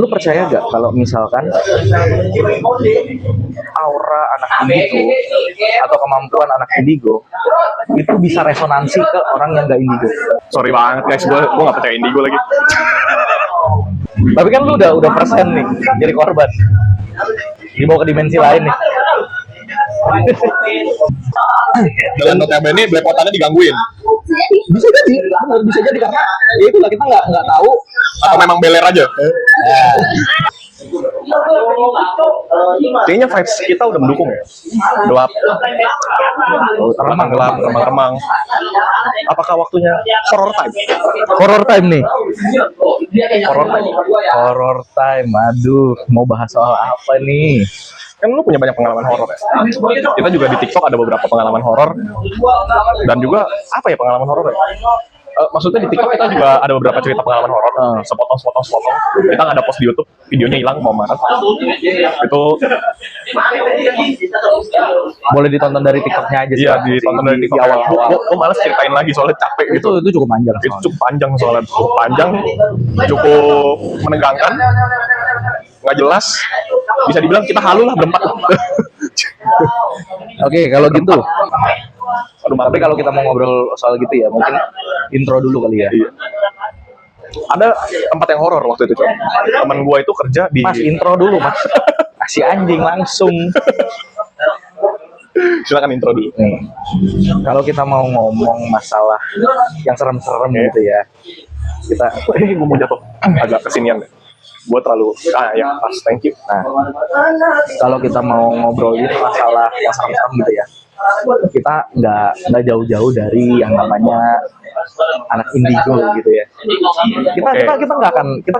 Lu percaya gak kalau misalkan aura anak indigo atau kemampuan anak indigo itu bisa resonansi ke orang yang gak indigo? Sorry banget guys, gue gak percaya indigo lagi. Tapi kan lu udah persen nih jadi korban, dibawa ke dimensi lain nih. Dan notabene belepotannya digangguin. Bisa jadi, benar bisa jadi karena ya itulah kita nggak tahu Atau memang beler aja. Kayaknya vibes kita udah mendukung ya. Gelap, gelap, remang-remang. Apakah waktunya horror time? horror time nih. Horror time. Horror time, aduh, mau bahas soal apa nih? Kan lu punya banyak pengalaman horor ya. Kita juga di TikTok ada beberapa pengalaman horor. Dan juga apa ya pengalaman horor ya? Maksudnya di TikTok kita juga ada beberapa cerita pengalaman horor, sepotong. Kita nggak ada post di YouTube, videonya hilang mau marah. Itu Boleh ditonton dari TikToknya aja sih. iya ditonton dari TikTok awal. Gue malas ceritain lagi soalnya capek gitu. Itu cukup panjang. Itu cukup panjang soalnya, cukup menegangkan, nggak jelas. Bisa dibilang kita halu lah berempat lah. Oke, kalau gitu. Aduh, Tapi kalau kita mau ngobrol soal gitu ya, mungkin intro dulu kali ya. Iya. Ada tempat yang horor waktu itu, coy. Temen gue itu kerja di. Mas, intro dulu, Mas. Kasih anjing langsung. Silakan intro dulu. Nih, kalau kita mau ngomong masalah yang serem-serem gitu ya, kita Gue mau jatuh agak kesinian deh. Gue terlalu ya pas, thank you. Nah, kalau kita mau ngobrolin masalah yang serem-serem gitu ya, kita nggak jauh-jauh dari yang namanya anak indigo gitu ya. Kita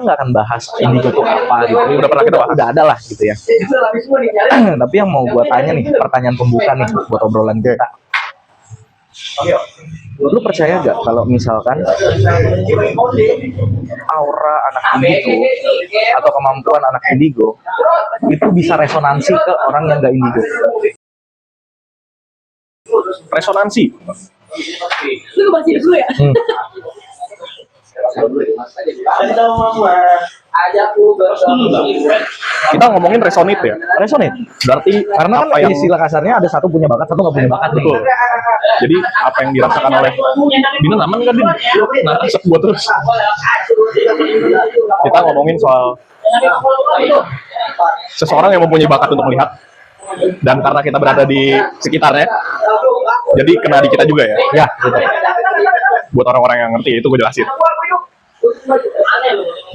nggak akan bahas indigo itu apa gitu. Udah pernah kita bahas. Udah ada lah gitu ya. Tapi yang mau gue tanya nih, pertanyaan pembuka nih buat obrolan kita. Lu percaya gak kalau misalkan aura anak indigo atau kemampuan anak indigo itu bisa resonansi ke orang yang gak indigo? Resonansi. Lu bahas dulu ya? Kita ngomongin resonate ya. Resonate. Berarti Karena kan apa yang istilah kasarnya ada satu punya bakat, satu nggak punya bakat nih. betul. Jadi apa yang dirasakan oleh Dina aman kan Din? Nah, asap gua terus. Kita ngomongin soal seseorang yang mempunyai bakat untuk melihat, dan karena kita berada di sekitarnya, jadi kena di kita juga ya. Ya, gitu. Buat orang-orang yang ngerti itu gue jelasin.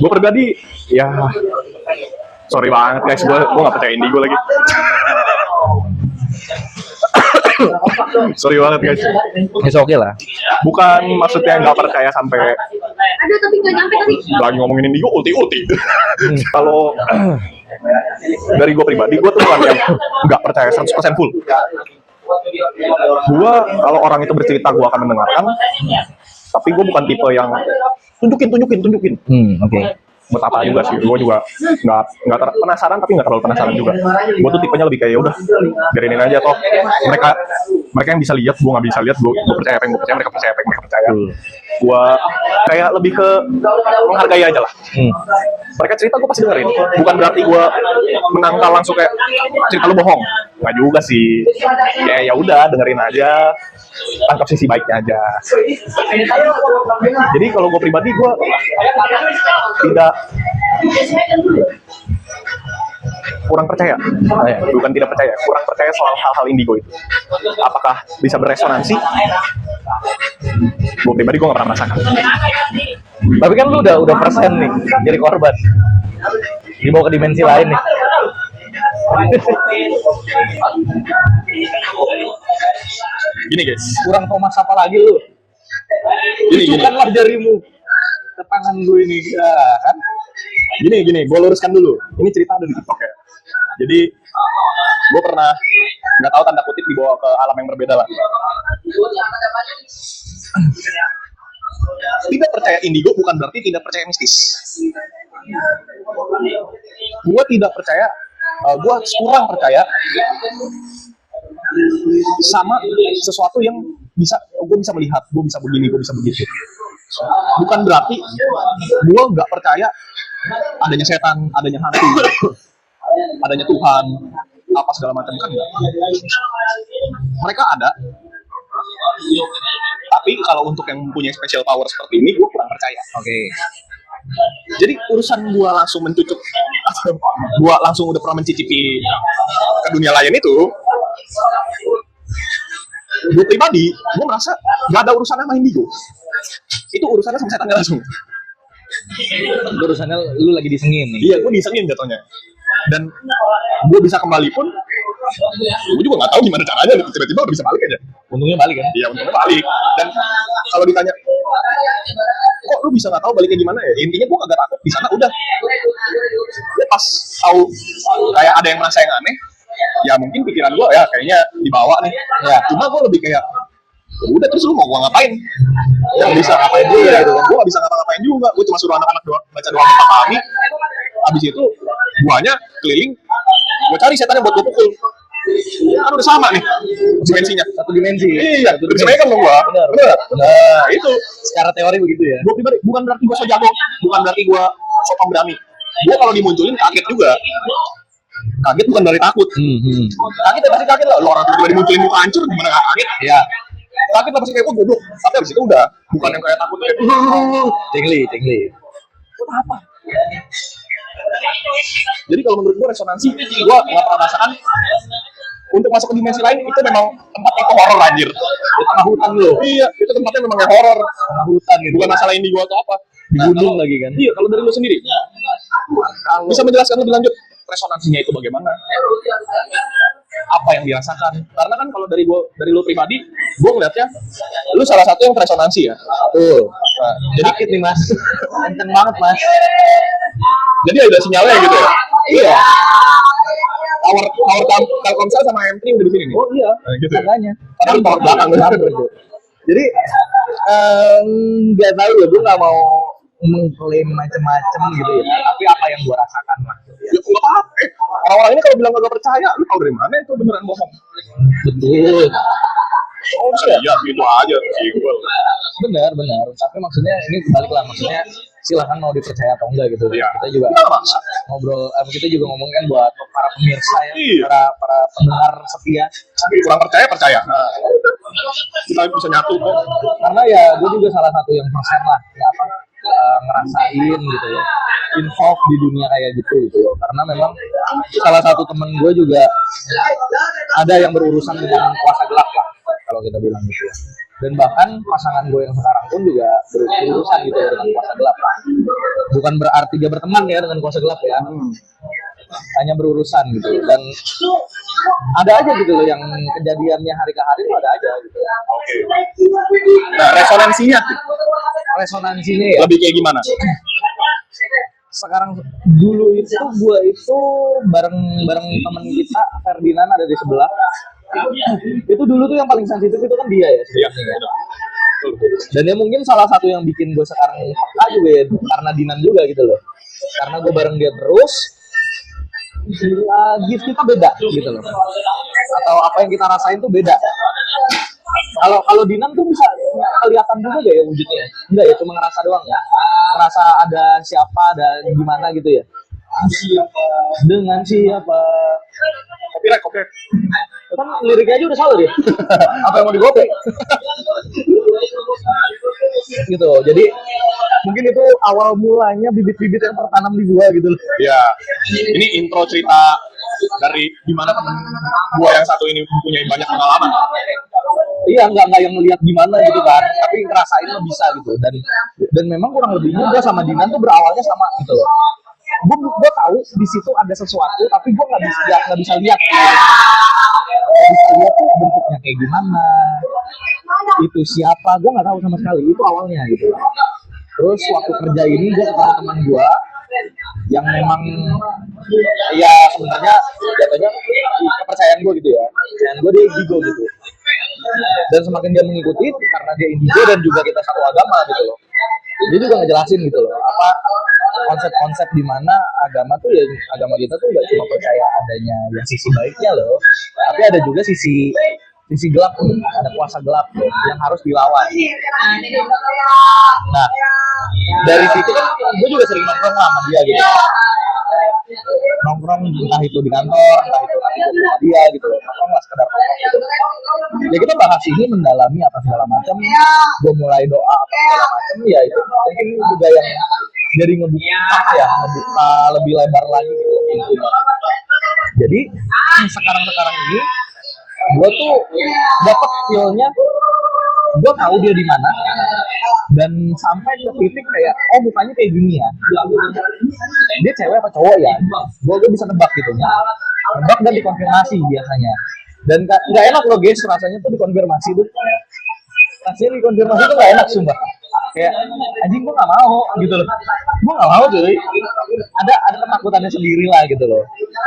Gue pribadi ya sorry banget guys, gue nggak percaya indigo lagi. Sorry banget guys. It's okay lah. Bukan maksudnya nggak percaya sampai Aduh, tapi nggak nyampe tadi. lagi ngomongin indigo ulti. Kalau dari gue pribadi, gue tuh bukan yang nggak percaya 100% full. Gue kalau orang itu bercerita gue akan mendengarkan, tapi gue bukan tipe yang tunjukin. Oke. Buat apa juga sih, gue juga nggak penasaran, tapi nggak terlalu penasaran juga. Gue tuh tipenya lebih kayak ya udah biarin aja, toh mereka yang bisa lihat, gue nggak bisa lihat. Gue percaya apa yang gue percaya, mereka percaya apa yang mereka percaya. Gue kayak lebih ke menghargai aja lah. Mereka cerita gue pasti dengerin, bukan berarti gue menangkal langsung kayak cerita lu bohong, nggak juga sih. Ya udah dengerin aja, tangkap sisi baiknya aja. Jadi kalau gue pribadi, gue kurang percaya, bukan tidak percaya, kurang percaya soal hal-hal indigo itu. Apakah bisa beresonansi? Gue pribadi gue nggak pernah merasakan. Tapi kan lu udah persen nih jadi korban, dibawa ke dimensi lain nih. Gini guys, Kurang Thomas apa lagi lu? gini. Tunjukkanlah jarimu ke tangan gue ini, ya kan? Gini, gue luruskan dulu. Ini cerita ada di TikTok ya. Jadi gue pernah nggak tahu tanda kutip dibawa ke alam yang berbeda lah. Tidak percaya indigo bukan berarti tidak percaya mistis. Gue tidak percaya, gue kurang percaya sama sesuatu yang gue bisa melihat, gue bisa begini, gue bisa begitu. Bukan berarti gue nggak percaya adanya setan, adanya hantu, adanya Tuhan, apa segala macam kan enggak. Mereka ada, tapi kalau untuk yang mempunyai special power seperti ini, gue kurang percaya. Oke. Jadi urusan gue langsung mencucuk, gue langsung udah pernah mencicipi ke dunia lain itu, gue pribadi, gue merasa gak ada urusannya sama Indigo. Itu urusannya sama setannya langsung. Urusannya lu lagi disengin nih. Iya, gue disengin jatuhnya. Dan gue bisa kembali pun, gue juga nggak tahu gimana caranya. Tiba-tiba udah bisa balik aja. Untungnya balik kan? Iya, untungnya balik. Dan kalau ditanya, kok lu bisa nggak tahu baliknya gimana ya? Intinya gue agak takut di sana. Udah. Ya, pas tahu kayak ada yang merasa yang aneh, ya mungkin pikiran gue ya kayaknya dibawa nih. Ya, cuma gue lebih kayak, udah terus lu mau gue ngapain? Yang bisa ngapain juga gitu kan? Gue gak bisa ngapa-ngapain juga. Gue cuma suruh anak-anak baca doa kita kami. Habis itu guanya keliling, gue cari setannya buat gue pukul. Kan udah sama nih dimensinya. Satu dimensi. Iya, udah bisa megang dong gua. Bener. Nah, itu Secara teori begitu ya. gue pribadi bukan berarti gue so jago, bukan berarti gue so pemberani. Gue kalau dimunculin kaget juga. Kaget bukan dari takut. Kaget ya pasti kaget lah. Lo orang tiba-tiba dimunculin muka hancur gimana gak kaget? Iya. Kaget lah pasti kayak gue goblok. Tapi abis itu udah bukan yang kayak takut kayak Cengli. apa? Jadi kalau menurut gue resonansi, gue nggak pernah rasakan untuk masuk ke dimensi lain itu memang tempat itu horor anjir. Di tengah hutan lo. Iya, itu tempatnya memang yang horor. Tengah hutan gitu. Bukan masalah ini gue atau apa. Di gunung lagi kan. Iya, kalau dari lu sendiri, bisa menjelaskan lebih lanjut resonansinya itu bagaimana? Apa yang dirasakan? Karena kan kalau dari lu pribadi, gue ngeliatnya, lu salah satu yang resonansi ya. Tuh. Nah, jadi Sakit nih mas. Kenceng banget mas. jadi ada sinyalnya gitu ya. Iya. Tower Telkomsel sama M3 udah di sini nih. Oh iya. Nah, gitu ya. Makanya. Padahal tower belakang gitu. Jadi nggak tahu ya, gue nggak mau mengklaim macem-macem gitu ya. Tapi apa yang gue rasakan lah. Ya nggak apa-apa. Orang-orang ini kalau bilang nggak percaya, lu tahu dari mana itu beneran bohong? Betul. Oh iya, gitu aja sih gue. Benar. Tapi maksudnya ini balik lah, maksudnya silahkan mau dipercaya atau enggak gitu. Iya. Kita juga Nggak maksa. ngobrol, kita juga ngomongin buat para pemirsa ya, Iya. para pendengar setia. Kurang percaya. Nah, kita bisa nyatu kok. Karena ya gue juga salah satu yang persen lah, ngerasain gitu ya, involved di dunia kayak gitu ya. Karena memang salah satu temen gue juga ada yang berurusan dengan kuasa gelap lah, kalau kita bilang gitu ya. Dan bahkan pasangan gue yang sekarang pun juga berurusan gitu ya dengan kuasa gelap. Bukan berarti dia berteman ya dengan kuasa gelap ya, hanya berurusan gitu. Dan ada aja gitu loh yang kejadiannya hari ke hari tuh ada aja gitu. Oke. Nah, resonansinya tuh Resonansinya ya. lebih kayak gimana? Sekarang dulu itu gue itu bareng temen kita Ferdinand ada di sebelah. Itu dulu tuh yang paling sensitif itu kan dia ya Iya. sebenarnya. Dan dia mungkin salah satu yang bikin gue sekarang peka juga ya, karena Dinan juga gitu loh. Karena gue bareng dia terus, gift kita beda gitu loh. Atau apa yang kita rasain tuh beda. Kalau Dinan tuh bisa kelihatan juga gak ya wujudnya? Enggak ya, cuma ngerasa doang ya. Ngerasa ada siapa, ada gimana gitu ya. Dengan siapa? Copyright. Kan liriknya aja udah salah dia. Apa yang mau digopek? Gitu. Jadi mungkin itu awal mulanya bibit-bibit yang tertanam di gua gitu loh. Ya, ini intro cerita dari gimana temen gua yang satu ini mempunyai banyak pengalaman. Iya, nggak yang ngelihat gimana gitu kan, tapi ngerasain lo bisa gitu. Dan memang kurang lebihnya gua sama Dinan tuh berawalnya sama gitu loh. Gue tahu di situ ada sesuatu, tapi gue nggak bisa lihat. Nggak bisa lihat tuh bentuknya kayak gimana, itu siapa, gue nggak tahu sama sekali. Itu awalnya gitu. Terus waktu kerja ini gue ketemu teman gue yang memang ya sebenarnya jatuhnya kepercayaan gue gitu ya, kepercayaan gue dia indigo gitu. Dan semakin dia mengikuti karena dia indigo dan juga kita satu agama gitu loh. Dia juga ngejelasin gitu loh apa konsep-konsep di mana agama tuh ya, agama kita tuh gak cuma percaya adanya yang sisi baiknya loh, tapi ada juga sisi sisi gelap nih, ada kuasa gelap tuh, yang harus dilawan. Nah, dari situ kan gue juga sering nongkrong sama dia gitu. Nongkrong entah itu di kantor, entah itu nanti di rumah dia gitu. Nongkrong lah sekedar nongkrong gitu. Ya kita bahas ini mendalami apa segala macam. Gue mulai doa apa segala macam, ya itu mungkin juga yang jadi ngebuka lebih lebar lagi gitu. Jadi sekarang ini gue tuh dapet feel-nya, gue tahu dia di mana dan sampai ke titik kayak oh mukanya kayak gini ya, dia cewek apa cowok ya, gue bisa nebak gitu, nebak dan dikonfirmasi biasanya. Dan nggak enak loh guys, rasanya tuh dikonfirmasi tuh, rasanya dikonfirmasi tuh nggak enak sumpah, kayak anjing gue nggak mau gitu loh, gue nggak mau cuy, ada ketakutannya sendiri lah gitu loh.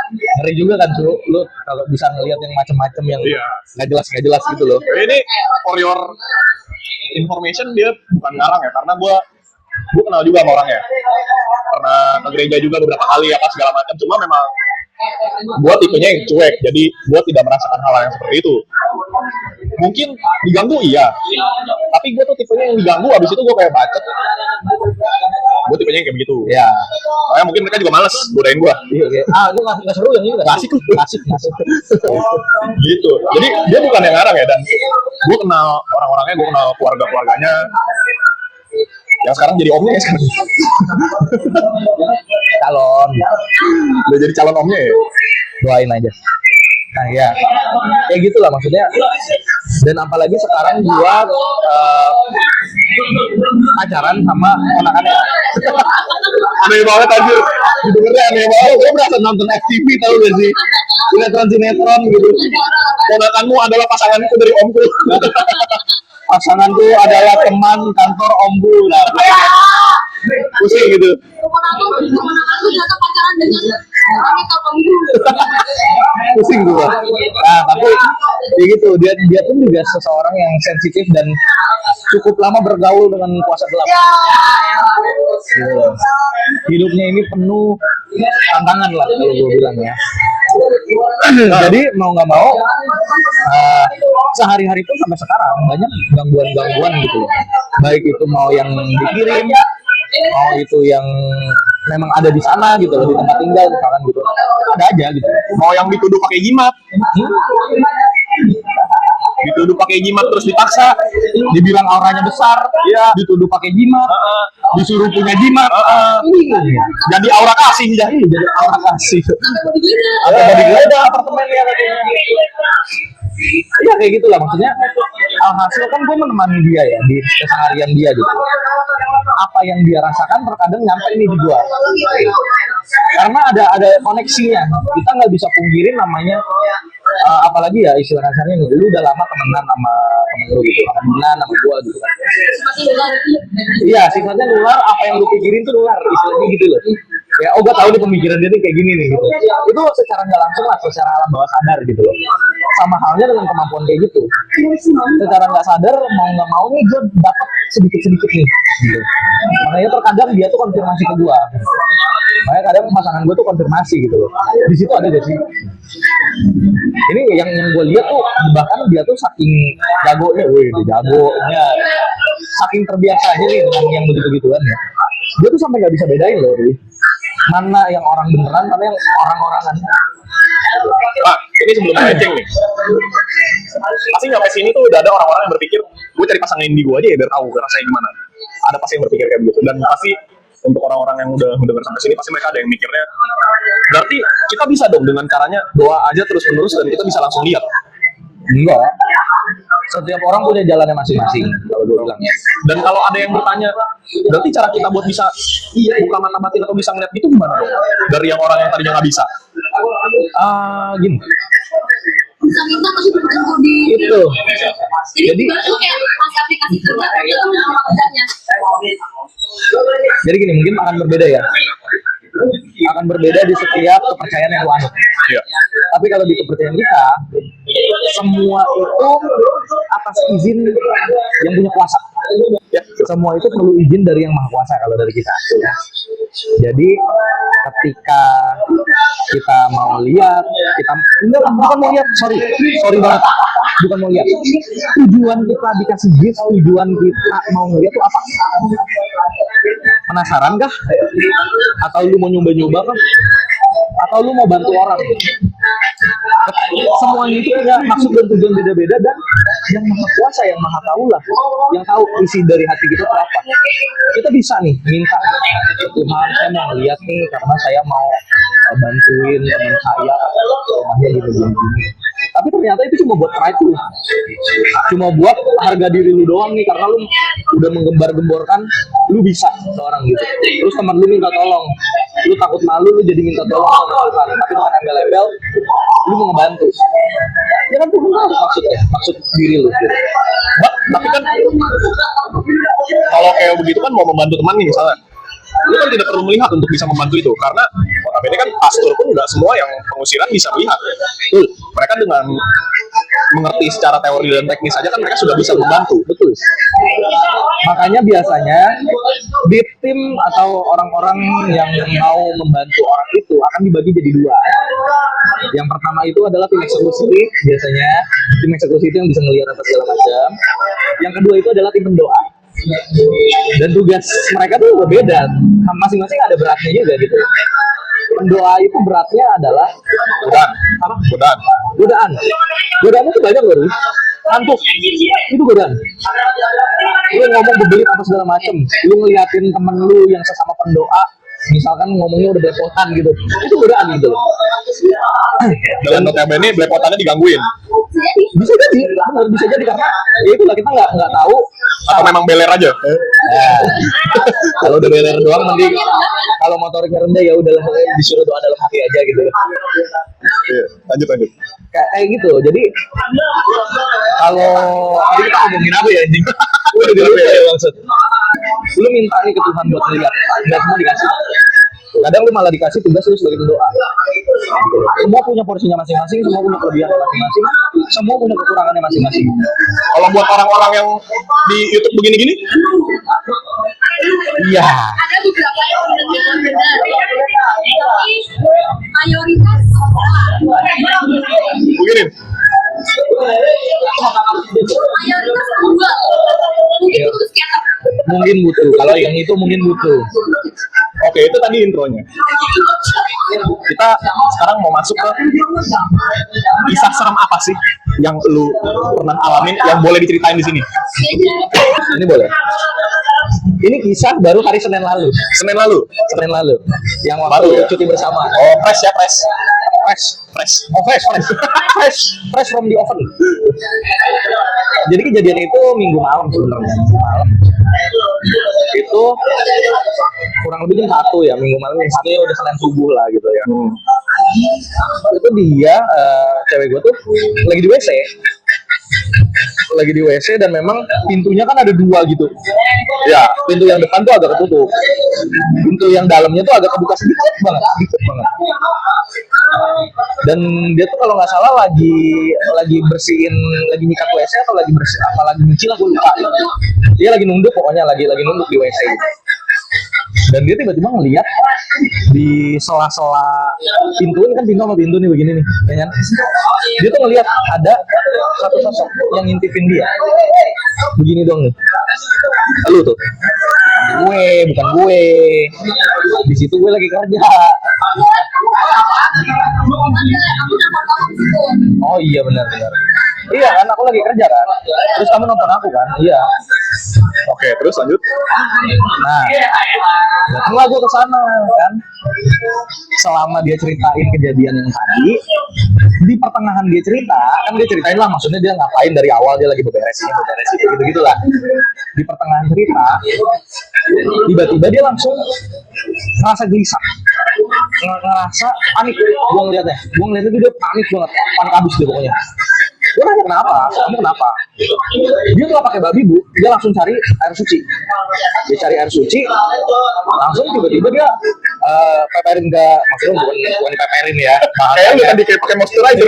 Ngeri juga kan cuy, lu kalau bisa ngelihat yang macam-macam yang nggak jelas gitu loh. Ini for your information, dia bukan ngarang ya, karena gue kenal juga sama orangnya, pernah ke gereja juga beberapa kali apa segala macam. Cuma memang gue tipenya yang cuek, jadi gue tidak merasakan hal yang seperti itu. Mungkin diganggu iya, tapi gue tuh tipenya yang diganggu, abis itu gue kayak bacot. Gue tipenya yang kayak begitu. Ya. Makanya mungkin mereka juga males godain gue. Iya. Lu nggak seru yang ini nggak asik lu, asik. Gitu. Jadi dia bukan yang ngarang ya, dan gue kenal orang-orangnya, gue kenal keluarganya. Yang sekarang jadi omnya ya sekarang. Calon. Udah jadi calon omnya ya. Doain aja. Nah ya, kayak gitulah maksudnya. Dan apalagi sekarang gua pacaran sama ponakannya. Aneh banget anjir. Didengarnya aneh banget. Gue berasa nonton FTV tau gak sih? Sinetron gitu. Ponakanmu adalah pasanganku dari omku. Pasanganku adalah teman kantor omku. Nah, pusing gitu. Aku ternyata pacaran dengan orangnya kamu. Pusing gua. Nah, tapi ya gitu, dia pun juga seseorang yang sensitif dan cukup lama bergaul dengan kuasa gelap. Gitu. Hidupnya ini penuh tantangan lah kalau gue bilang ya. Jadi mau nggak mau sehari-hari pun sampai sekarang banyak gangguan gitu loh. Baik itu mau yang dikirim, mau itu yang memang ada di sana gitu loh, di tempat tinggal misalkan gitu, ada aja gitu. Mau yang dituduh pakai jimat, dituduh pakai jimat terus dipaksa, dibilang auranya besar, ya dituduh pakai jimat, disuruh punya jimat, jadi aura kasih ya. jadi aura kasih. Sampai Atau mau digeledah apartemennya katanya. Ya kayak gitulah maksudnya. Alhasil kan gue menemani dia ya di keseharian dia gitu. Apa yang dia rasakan terkadang nyampe ini di gue. Karena ada koneksinya. Kita nggak bisa pungkirin namanya. Apalagi ya istilah kasarnya nih, lu udah lama temenan sama temen lu gitu, temenan sama gue gitu kan. Iya, sifatnya nular, apa yang lu pikirin tuh nular, istilahnya gitu loh. Ya, oh gue tahu nih pemikiran dia nih kayak gini nih gitu. Itu secara nggak langsung lah, secara alam bawah sadar gitu loh. Sama halnya dengan kemampuan kayak gitu. Secara nggak sadar, mau nggak mau nih gue dapet sedikit-sedikit nih. Gitu. Makanya terkadang dia tuh konfirmasi ke gue. Makanya kadang pasangan gue tuh konfirmasi gitu loh. Di situ ada gak sih? Ini yang gue lihat tuh bahkan dia tuh saking jagonya, jagonya, saking terbiasanya nih dengan yang begitu-gituan ya. Dia tuh sampai nggak bisa bedain loh, mana yang orang beneran, mana yang orang-orangan. Pak, ini sebelum melenceng nih. Pasti nyampe sini tuh udah ada orang-orang yang berpikir, gue cari pasangan indie gue aja ya biar tahu rasanya gimana. Ada pasti yang berpikir kayak begitu. Dan pasti untuk orang-orang yang udah mendengar sampai sini, pasti mereka ada yang mikirnya, berarti kita bisa dong dengan caranya doa aja terus-menerus dan kita bisa langsung lihat. Enggak. Setiap orang punya jalannya masing-masing kalau gue bilang ya. Dan kalau ada yang bertanya, berarti cara kita buat bisa buka mata batin atau bisa ngeliat itu gimana dong? Dari yang orang yang tadinya nggak bisa. Gini. Bisa minta masih bertemu di Itu. Jadi itu kayak masih aplikasi kerja itu nama kerjanya. Jadi gini, mungkin akan berbeda ya. Akan berbeda di setiap kepercayaan yang lu anut. Iya. Tapi kalau di kepercayaan kita, semua itu atas izin yang punya kuasa. Ya, semua itu perlu izin dari yang maha kuasa kalau dari kita. Ya. Jadi ketika kita mau lihat, kita bukan mau lihat, sorry banget. bukan mau lihat. Tujuan kita dikasih gift, tujuan kita mau ngeliat tuh apa? Penasaran kah? Atau lu mau nyoba-nyoba kah? Atau lu mau bantu orang? Semuanya itu punya maksud dan tujuan beda-beda, dan yang maha kuasa, yang maha tahu lah, yang tahu isi dari hati kita itu apa. Kita bisa nih minta, Tuhan saya mau lihat nih karena saya mau bantuin teman saya rumahnya gini. Tapi ternyata itu cuma buat pride lu, cuma buat harga diri lu doang nih, karena lu udah menggembar-gemborkan lu bisa seorang gitu. Terus teman lu minta tolong, lu takut malu, lu jadi minta tolong sama Tuhan, tapi dengan embel-embel lu mau ngebantu. Ya kan Tuhan tahu maksudnya, maksud diri lu gitu. Tapi kan kalau kayak begitu kan mau membantu teman nih misalnya, lu kan tidak perlu melihat untuk bisa membantu itu, karena ini kan pastor pun nggak semua yang pengusiran bisa melihat. Mereka dengan mengerti secara teori dan teknis saja kan mereka sudah bisa membantu. Betul. Makanya biasanya di tim atau orang-orang yang mau membantu orang itu akan dibagi jadi dua. Yang pertama itu adalah tim eksekusi, biasanya tim eksekusi itu yang bisa melihat apa segala macam. Yang kedua itu adalah tim pendoa. Dan tugas mereka tuh berbeda, masing-masing ada beratnya juga gitu. Pendoa itu beratnya adalah godaan itu banyak loh, ngantuk itu godaan. Lu ngomong bebelit apa segala macem, lu ngeliatin temen lu yang sesama pendoa misalkan ngomongnya udah belepotan gitu, itu godaan gitu. Dan notabene belepotannya digangguin. Bisa jadi, benar bisa jadi, karena ya itulah kita nggak tahu. Atau memang beler aja? Kalau udah beler doang mending, kalau motoriknya rendah ya udahlah disuruh doa dalam hati aja gitu. Iya, lanjut. Kayak gitu. Jadi kalau tadi kita ngomongin apa ya anjing? Udah dulu ya maksud. Lu minta nih ke Tuhan buat ngeliat, nggak semua dikasih. Kadang lu malah dikasih tugas lu sebagai pendoa. Semua punya porsinya masing-masing, semua punya kelebihan masing-masing, semua punya kekurangannya masing-masing. Kalau buat orang-orang yang di YouTube begini-gini, iya. Ada beberapa yang benar-benar, tapi mayoritas begini. mayoritas enggak. Mungkin itu skater. Mungkin butuh. Kalau yang itu mungkin butuh. Oke, itu tadi intronya. Kita sekarang mau masuk ke kisah serem apa sih yang lu pernah alamin yang boleh diceritain di sini? Ini boleh. Ini kisah baru hari Senin lalu. Senin lalu. Yang waktu Baru ya? cuti bersama. Oh, fresh ya, fresh. Oh, fresh from the oven. Jadi kejadian itu minggu malam sebenarnya. Itu kurang lebih jam 1 ya, minggu malam jam 1 ya, udah Senin subuh lah gitu ya. Itu dia, cewek gue tuh lagi di WC dan memang pintunya kan ada 2 gitu. Ya, pintu yang depan tuh agak ketutup. Pintu yang dalamnya tuh agak kebuka sedikit banget. Dan dia tuh kalau nggak salah lagi bersihin, lagi nyikat WC atau lagi bersih, apa lagi nyuci lah, gue lupa. Dia lagi nunduk, pokoknya lagi nunduk di WC gitu. Dan dia tiba-tiba ngeliat di sela-sela pintu, ini kan pintu sama pintu nih begini nih, ya kan? Dia tuh ngeliat ada satu sosok yang ngintipin dia, begini dong nih. Lu tuh, bukan gue. Di situ gue lagi kerja. Oh iya benar. Iya kan, aku lagi kerja kan. Terus kamu nonton aku kan? Iya. Oke, terus lanjut. Nah, datanglah gue ke sana kan. Selama dia ceritain kejadian yang tadi, di pertengahan dia cerita, kan dia ceritain lah, maksudnya dia ngapain dari awal, dia lagi beberes itu, gitu-gitulah. Di pertengahan cerita, tiba-tiba dia langsung ngerasa gelisah, ngerasa panik. Gue ngeliatnya dia panik banget, panik abis dia pokoknya. Gue nanya kamu kenapa? Dia tuh gak pakai babi bu, dia langsung cari air suci. Dia cari air suci, langsung tiba-tiba dia peperin ke, maksudnya bukan peperin ya. Kayak lu tadi kayak pakai moisturizer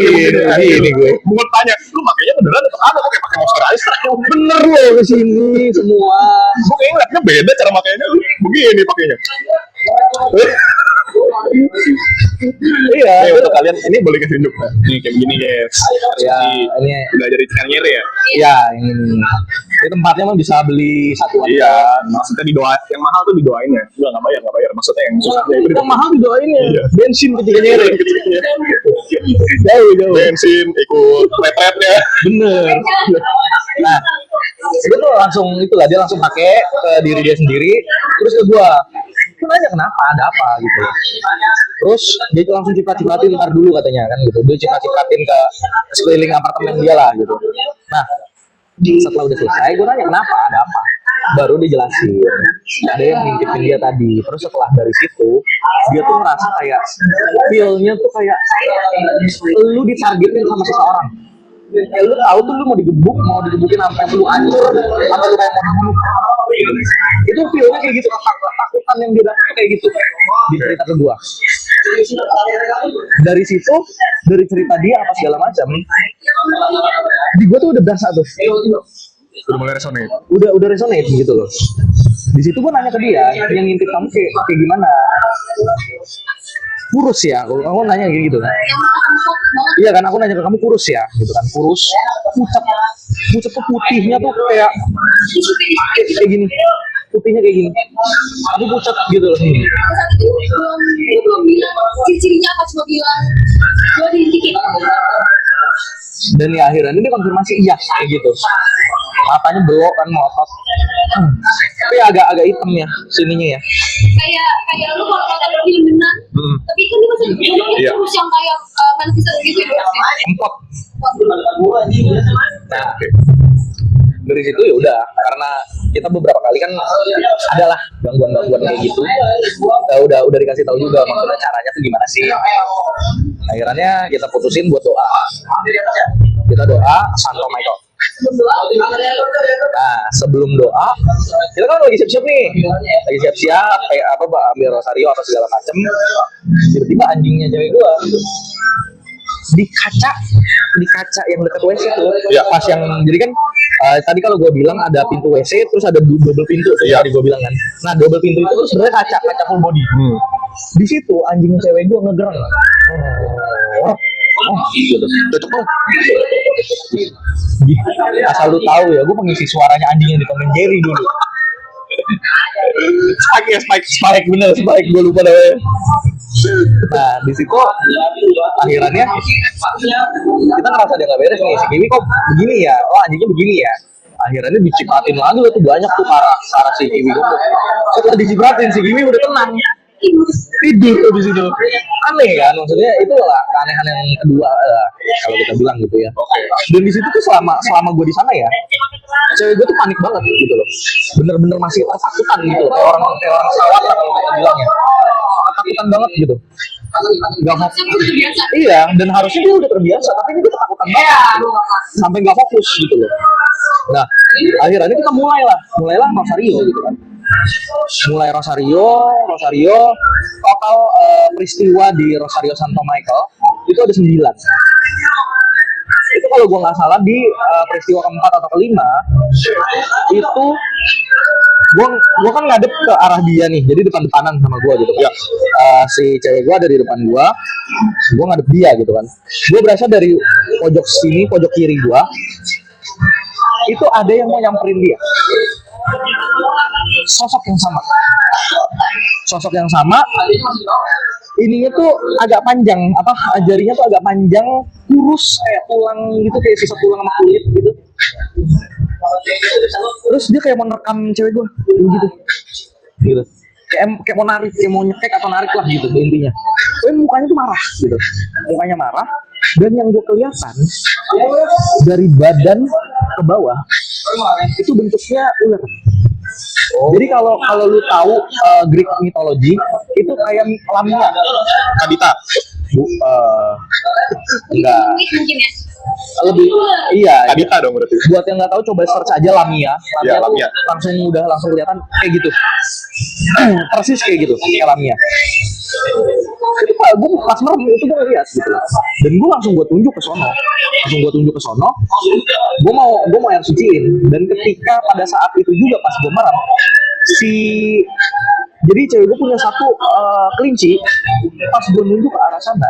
Ini gue. Bukan tanya, lu makanya beneran atau apa kayak pakai moisturizer? Bener loh kesini semua. Gue kayak ngeliatnya beda cara makainya, lu begini pakainya. Iya. Untuk kalian ini boleh kasih tunjuk nggak? Nih kayak begini guys. Ya, ini Belajar ikan nyeri ya. ya yang ini. Ini tempatnya mah bisa beli satuan. Iya, maksudnya didoa yang mahal tuh didoain ya. Nggak bayar. Maksudnya yang susah ya itu Yang mahal didoain ya. Iya. Bensin ketika nyeri. Jauh. bensin ikut retretnya. Bener. Nah, itu tuh langsung itulah dia langsung pakai ke diri dia sendiri, terus ke gua. Gue nanya kenapa, ada apa gitu. Terus dia tuh langsung ciprat-cipratin ntar dulu katanya kan gitu. Dia ciprat-cipratin ke sekeliling apartemen dia lah gitu. Nah, setelah udah selesai, gue nanya kenapa, ada apa. Baru dijelasin. Ada yang ngintipin dia tadi. Terus setelah dari situ, dia tuh merasa kayak feel-nya tuh kayak lu ditargetin sama seseorang. Ya lu tahu tuh lu mau digebukin sampai lu hancur, sampai lu kayak mau dibunuh. Itu feelnya kayak gitu, ketakutan yang dia dapat kayak gitu di cerita kedua. Dari situ, dari cerita dia apa segala macam, di gua tuh udah berasa tuh, Udah mulai resonate. udah resonate gitu loh. Di situ gua nanya ke dia, yang ngintip kamu kayak gimana? Kurus ya, aku nanya kayak gitu kan. Iya kan, aku nanya ke kamu kurus ya, gitu kan, kurus, pucat tuh putihnya tuh kayak gini, putihnya kayak gini, tapi pucat gitu loh. Saat itu belum bilang ciri-cirinya apa, cuma bilang gue diintikin. Dan ya akhirnya dia konfirmasi iya kayak gitu, matanya belok kan melotot, tapi agak hitam ya sininya ya. Kayak lu kalau ada film benar, tapi kan dia masih Iya. terus yang kayak manifestan gitu ya. Empot. Nah, dari situ ya udah, karena kita beberapa kali kan adalah gangguan kayak gitu. Udah dikasih tahu juga maksudnya caranya tuh gimana sih. Akhirnya kita putusin buat doa. Kita doa Santo Michael. Nah, sebelum doa, kita kan lagi siap-siap nih, kayak apa, ambil rosario atau segala macem. Tiba-tiba anjingnya cewek gua di kaca yang dekat WC tuh, Ya. pas yang jadi kan tadi kalau gue bilang ada pintu WC terus ada double pintu tuh, Ya. tadi gue bilang kan. Nah, double pintu itu tuh sebenarnya kaca full body. Di situ anjing cewek gue ngegereng. Gitu. Cocok banget. Asal lu tahu ya, gue pengisi suaranya anjing yang di Tom and Jerry dulu. Spike bener, Spike gue lupa namanya. Nah, di situ akhirannya kita ngerasa dia nggak beres nih, si Kiwi kok begini ya, oh anjingnya begini ya. Akhirnya dicipratin lagi lah tuh, banyak tuh para si Kiwi gue. Setelah dicipratin si Kiwi udah tenang, tidur di situ. Aneh kan, maksudnya itu lah keanehan yang kedua kalau kita bilang gitu ya. Dan di situ tuh selama gue di sana ya, cewek gue tuh panik banget gitu loh, bener-bener masih ketakutan gitu loh, kayak orang sawat lah kalau kita bilang ya, ketakutan banget gitu. Gak mau, iya, dan harusnya dia udah terbiasa, tapi ini dia ketakutan banget gitu. Sampai gak fokus gitu loh. Nah, akhirnya kita mulailah rosario gitu kan. Mulai rosario total peristiwa di Rosario Santo Michael itu ada 9. Itu kalau gue nggak salah di peristiwa keempat atau kelima itu gue kan ngadep ke arah dia nih, jadi depan-depanan sama gue gitu kan. Si cewek gue ada di depan gue ngadep dia gitu kan. Gue berasa dari pojok sini, pojok kiri gue itu ada yang mau nyamperin dia. Sosok yang sama, ininya tuh agak panjang, jarinya tuh agak panjang, kurus kayak tulang gitu, kayak sisa tulang sama kulit gitu. Terus dia kayak mau nerekam cewek gue gitu. Kayak mau narik, kayak mau nyekek atau narik lah gitu intinya. Tapi mukanya tuh marah gitu, dan yang gue kelihatan dari badan ke bawah itu bentuknya ular. Jadi kalau lu tahu Greek mitologi itu kayak Lamia. Kadita. Enggak. Mungkin ya. Lebih iya. Kadita dong berarti. Buat yang nggak tahu coba search aja Lamia. Ya, tuh Lamia. langsung kelihatan kayak gitu. Persis kayak gitu, kayak Lamia. Jadi gue pas merem itu gue lihat gitu, dan gue langsung tunjuk ke sono, gue mau air suciin. Dan ketika pada saat itu juga pas gue merem, si Jadi cewek gue punya satu kelinci. Pas gue nunjuk ke arah sana,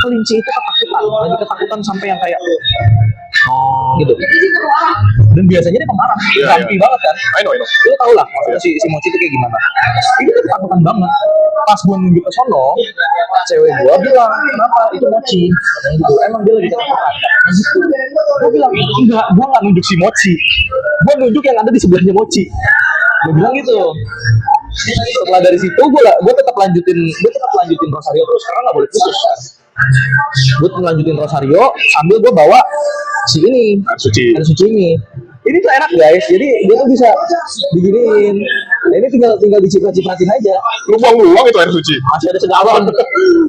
kelinci itu ketakutan, lagi ketakutan sampai yang kayak gitu. Jadi sih berwarna. Dan biasanya dia pemarah, Iya, rapi iya. banget kan. I know. Lu tau lah maksudnya si Mochi itu kayak gimana. Ini tuh ketakutan banget. Pas gue nunjuk ke sono, cewek gue bilang, kenapa itu Mochi? Katanya gitu, emang dia lagi ketakutan. Gitu. Gue bilang, enggak, gue gak nunjuk si Mochi. Gue nunjuk yang ada di sebelahnya Mochi. Gue bilang gitu. Setelah dari situ gue tetap lanjutin Rosario terus karena nggak boleh putus kan. Gue lanjutin Rosario sambil gue bawa si ini Suci. air suci ini tuh enak guys, jadi dia tuh bisa diginiin. Nah ini tinggal diciprat-cipratin aja, Lu buang itu air suci. masih ada segalon.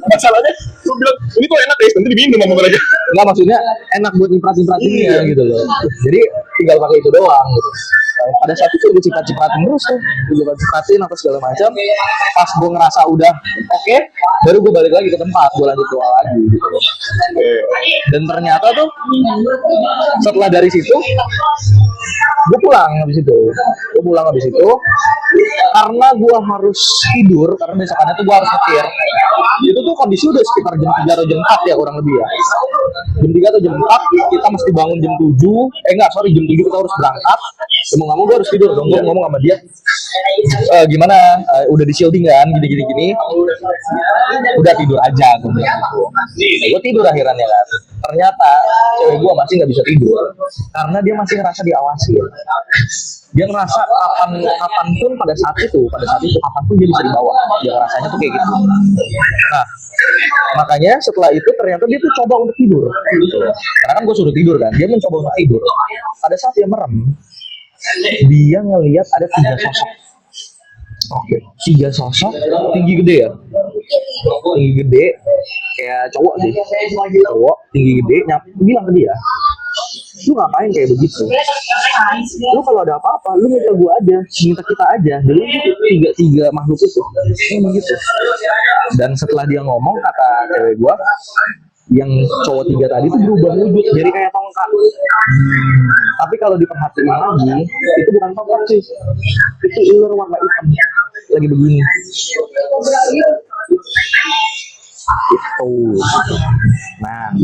Masalahnya lu bilang ini tuh enak guys, nanti diminum sama mereka. Enggak, maksudnya enak buat nyiprat-cipratinnya gitu loh. Jadi tinggal pakai itu doang gitu. Nah, pada saat itu gue ciprat-cipratin terus tuh, gue ciprat-cipratin apa segala macam. Pas gue ngerasa udah oke, baru gue balik lagi ke tempat, gue lanjut doa lagi gitu. Dan ternyata tuh setelah dari situ gue pulang habis itu karena gue harus tidur karena besokannya tuh gue harus nyetir. Itu tuh kondisi udah sekitar jam 3 atau jam 4 ya kurang lebih ya. Jam 3 atau jam 4 kita mesti bangun jam 7. Jam 7 kita harus berangkat. Mau nggak mau gue harus tidur dong. Gue ngomong sama dia, gimana, udah di shielding kan, gini. Udah tidur aja gue bilang gitu. Gue tidur akhirnya kan. Ternyata cewek gue masih nggak bisa tidur karena dia masih ngerasa diawasi. Dia ngerasa kapanpun pada saat itu kapanpun dia bisa dibawa. Dia ngerasanya tuh kayak gitu. Nah, makanya setelah itu ternyata dia tuh coba untuk tidur. Karena kan gue suruh tidur kan, dia mencoba untuk tidur. Pada saat dia merem, dia ngelihat ada 3 sosok. Oke, 3 sosok tinggi gede ya. Tinggi gede kayak cowok sih. Cowok tinggi gede bilang ke dia, lu ngapain kayak begitu? Lu kalau ada apa-apa, lu minta gua aja, minta kita aja. Jadi tiga makhluk itu, begitu. Dan setelah dia ngomong, kata cewek gua, yang cowok 3 tadi itu berubah wujud, jadi kayak tongkat. Tapi kalau diperhatiin lagi, itu bukan tongkat sih, itu ular warna hitam, lagi begini. Itu. Nah,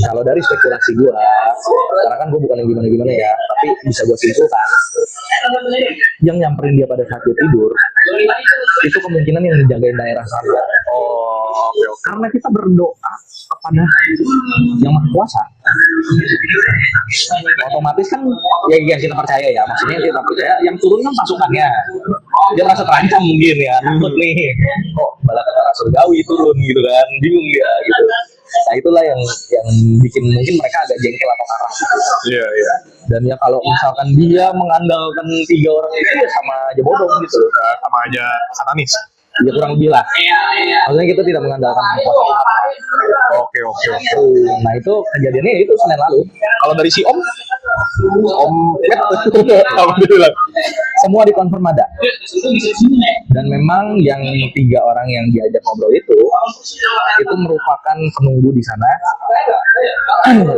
kalau dari spekulasi gue, karena kan gue bukan yang gimana-gimana ya, tapi bisa gue simpulkan, yang nyamperin dia pada saat dia tidur, itu kemungkinan yang menjagain daerah sana. Oke. Karena kita berdoa kepada yang maha kuasa, otomatis kan ya yang kita percaya ya, maksudnya yang kita percaya, yang turun kan pasukannya, dia merasa terancam mungkin ya, takut nih, kok balakatara surgawi turun gitu kan, bingung dia gitu. Nah itulah yang bikin mungkin mereka agak jengkel atau marah. Iya. Dan ya kalau misalkan dia mengandalkan 3 orang itu ya sama aja bodoh gitu, Sama aja satanis. ya kurang lebih lah. Maksudnya kita tidak mengandalkan kuasa Tuhan. Oke. Nah itu kejadiannya itu Senin lalu. Kalau dari si Om alhamdulillah. Semua dikonfirm ada. Dan memang yang 3 orang yang diajak ngobrol itu merupakan penunggu di sana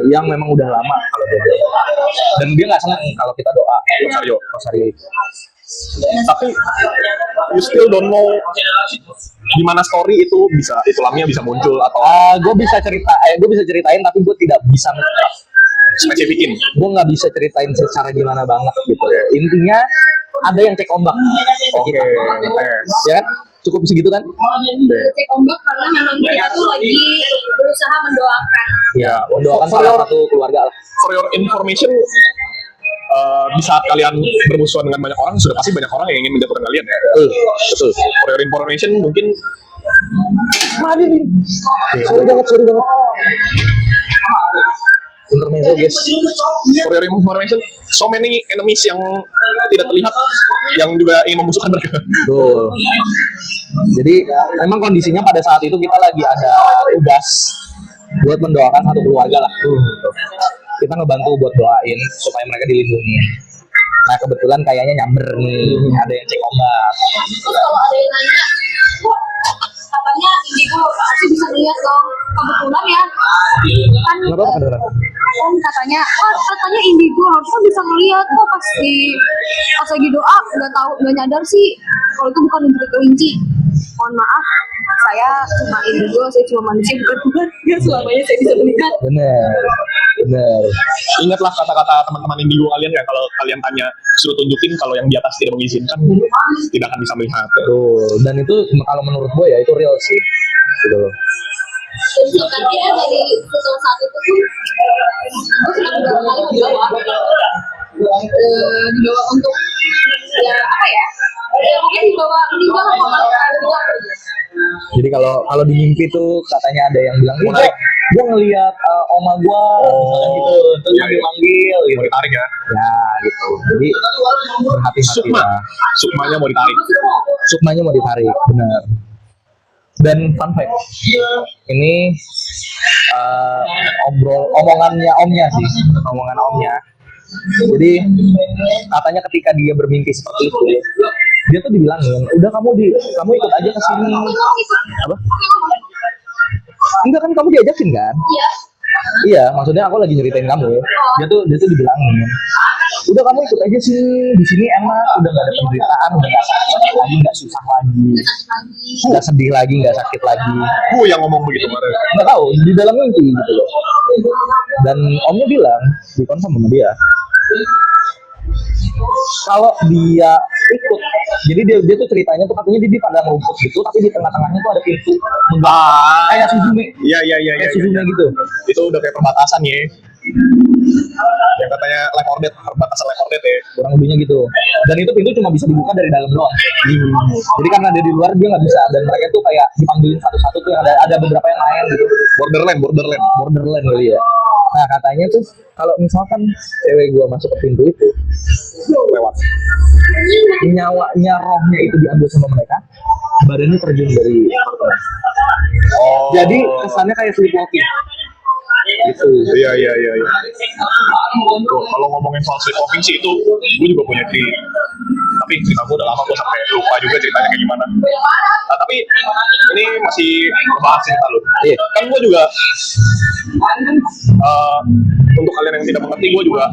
yang memang udah lama kalau dia doa. Dan dia nggak senang kalau kita doa Rosario. Tapi you still don't know gimana story itu lamnya bisa muncul atau Gue bisa ceritain tapi gue tidak bisa spesifikin. Gue nggak bisa ceritain secara gimana banget gitu. Intinya ada yang cek ombak. Oke. Ya kan? Cukup segitu kan? Cek ombak karena memang kita tuh lagi berusaha mendoakan. Ya, mendoakan salah satu keluarga lah. For your information, di saat kalian bermusuhan dengan banyak orang, sudah pasti banyak orang yang ingin menjatuhkan kalian ya. Betul. For your information, mungkin Sorry banget. Intermezzo guys. for your information, so many enemies yang tidak terlihat yang juga ingin memusuhkan mereka. Betul. Jadi memang kondisinya pada saat itu kita lagi ada tugas buat mendoakan satu keluarga lah. Kita ngebantu buat doain supaya mereka dilindungi. Nah kebetulan kayaknya nyamber nih, ada yang cek ombak. Terus kalau ada yang nanya, katanya indigo pasti bisa lihat dong. Kebetulan ya, kan Nggak apa-apa kedengeran. katanya indigo harusnya bisa ngeliat kok pas lagi doa nggak nyadar sih kalau itu bukan untuk kelinci, mohon maaf, saya cuma indigo, saya cuma manusia bukan Tuhan. Ya selamanya saya bisa melihat. Bener. Ingatlah kata-kata teman-teman indigo kalian ya, kalau kalian tanya suruh tunjukin kalau yang di atas tidak mengizinkan, tidak akan bisa melihat. Tuh, dan itu kalau menurut gue ya itu real sih. Gitu loh. Dan sebenarnya dari setelah saat itu tuh, gue sudah beberapa kali dibawa untuk ya apa ya? Ya mungkin dibawa meninggal sama keluarga. Jadi kalau di mimpi tuh katanya ada yang bilang, gue ngelihat oma gue, misalkan gitu, terus Iya, iya. dipanggil gitu. Mau ditarik ya. Ya gitu. Jadi berhati-hati Sukma. lah. Sukmanya mau ditarik. Sukmanya mau ditarik, benar. Dan fun fact, ini omongannya omnya sih, omongan omnya. Jadi katanya ketika dia bermimpi seperti itu, dia tuh dibilangin, udah kamu ikut aja ke sini. Apa? Enggak kan kamu diajakin kan? Iya. Iya, maksudnya aku lagi nyeritain kamu. Dia tuh dibilangin, udah kamu ikut aja sini, di sini enak, udah nggak ada penderitaan, udah nggak sakit lagi, nggak susah lagi, nggak sedih lagi, nggak sakit lagi. Gue yang ngomong begitu kemarin. Nggak tahu di dalam mimpi gitu loh. Dan omnya bilang, dikonfirm sama dia, kalau dia ikut, jadi dia tuh ceritanya tuh katanya dia di padang rumput gitu, tapi di tengah-tengahnya tuh ada pintu kayak Suzume, Iya. kayak Suzume gitu. Itu udah kayak perbatasan ya. Yang katanya Left 4 Dead, perbatasan Left 4 Dead ya. Kurang lebihnya gitu. Dan itu pintu cuma bisa dibuka dari dalam doang. Jadi karena dia di luar dia nggak bisa, dan mereka tuh kayak dipanggilin satu-satu tuh, ada beberapa yang lain gitu. Borderland kali ya. Nah katanya tuh kalau misalkan cewek gua masuk ke pintu itu, Lewat. nyawanya rohnya itu diambil sama mereka, badannya terjun dari apartemen. Oh. Jadi kesannya kayak sleepwalking. Gitu. Iya. Tuh, kalau ngomongin soal sleepwalking sih itu, gue juga punya cerita. Tapi cerita gue udah lama, gue sampai lupa juga ceritanya kayak gimana. Nah, tapi ini masih ngebahas cerita lu. Iya. Kan gue juga, untuk kalian yang tidak mengerti, gue juga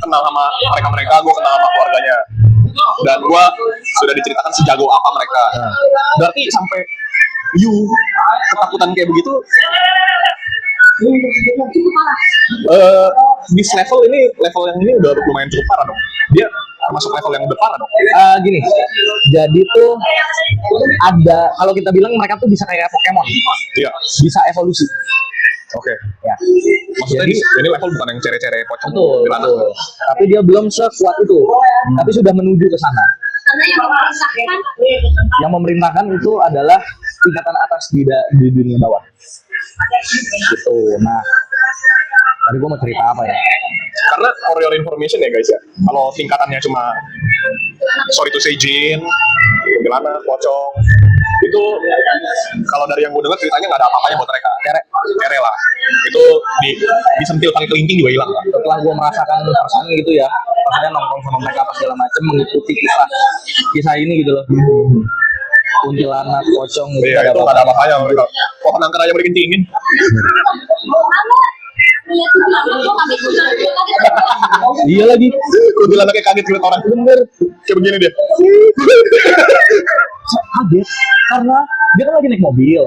kenal sama mereka, gue kenal sama keluarganya. Dan gue sudah diceritakan sejago apa mereka. Berarti sampai ketakutan kayak begitu, di level yang ini udah lumayan cukup parah dong. Dia termasuk level yang udah parah dong. Gini, jadi tuh ada, kalau kita bilang mereka tuh bisa kayak Pokemon, Iya. bisa evolusi. Oke. Ya. Maksudnya Jadi- ini level bukan yang cere-cere pocong. Betul. Tapi dia belum sekuat itu, tapi sudah menuju ke sana. Karena Yang memerintahkan itu adalah tingkatan atas di dunia bawah. Gitu. Nah, tadi gua mau cerita apa ya? Karena for your information ya guys ya, kalau tingkatannya cuma sorry to say jin, kuntilanak, pocong, itu kalau dari yang gue dengar ceritanya nggak ada apa-apanya buat mereka. Kere lah. Itu disentil pakai kelingking juga hilang. Setelah gua merasakan perasaan gitu ya, maksudnya nongkrong sama mereka apa segala macam, mengikuti kisah ini gitu loh. Kuntilanak, pocong gitu, Iya, itu nggak ada apa-apanya mereka. Pohon angker aja mereka kencingin. Iya lagi. Kuntilanaknya kaget ngeliat orang. Bener. Kayak begini dia. Kaget karena dia kan lagi naik mobil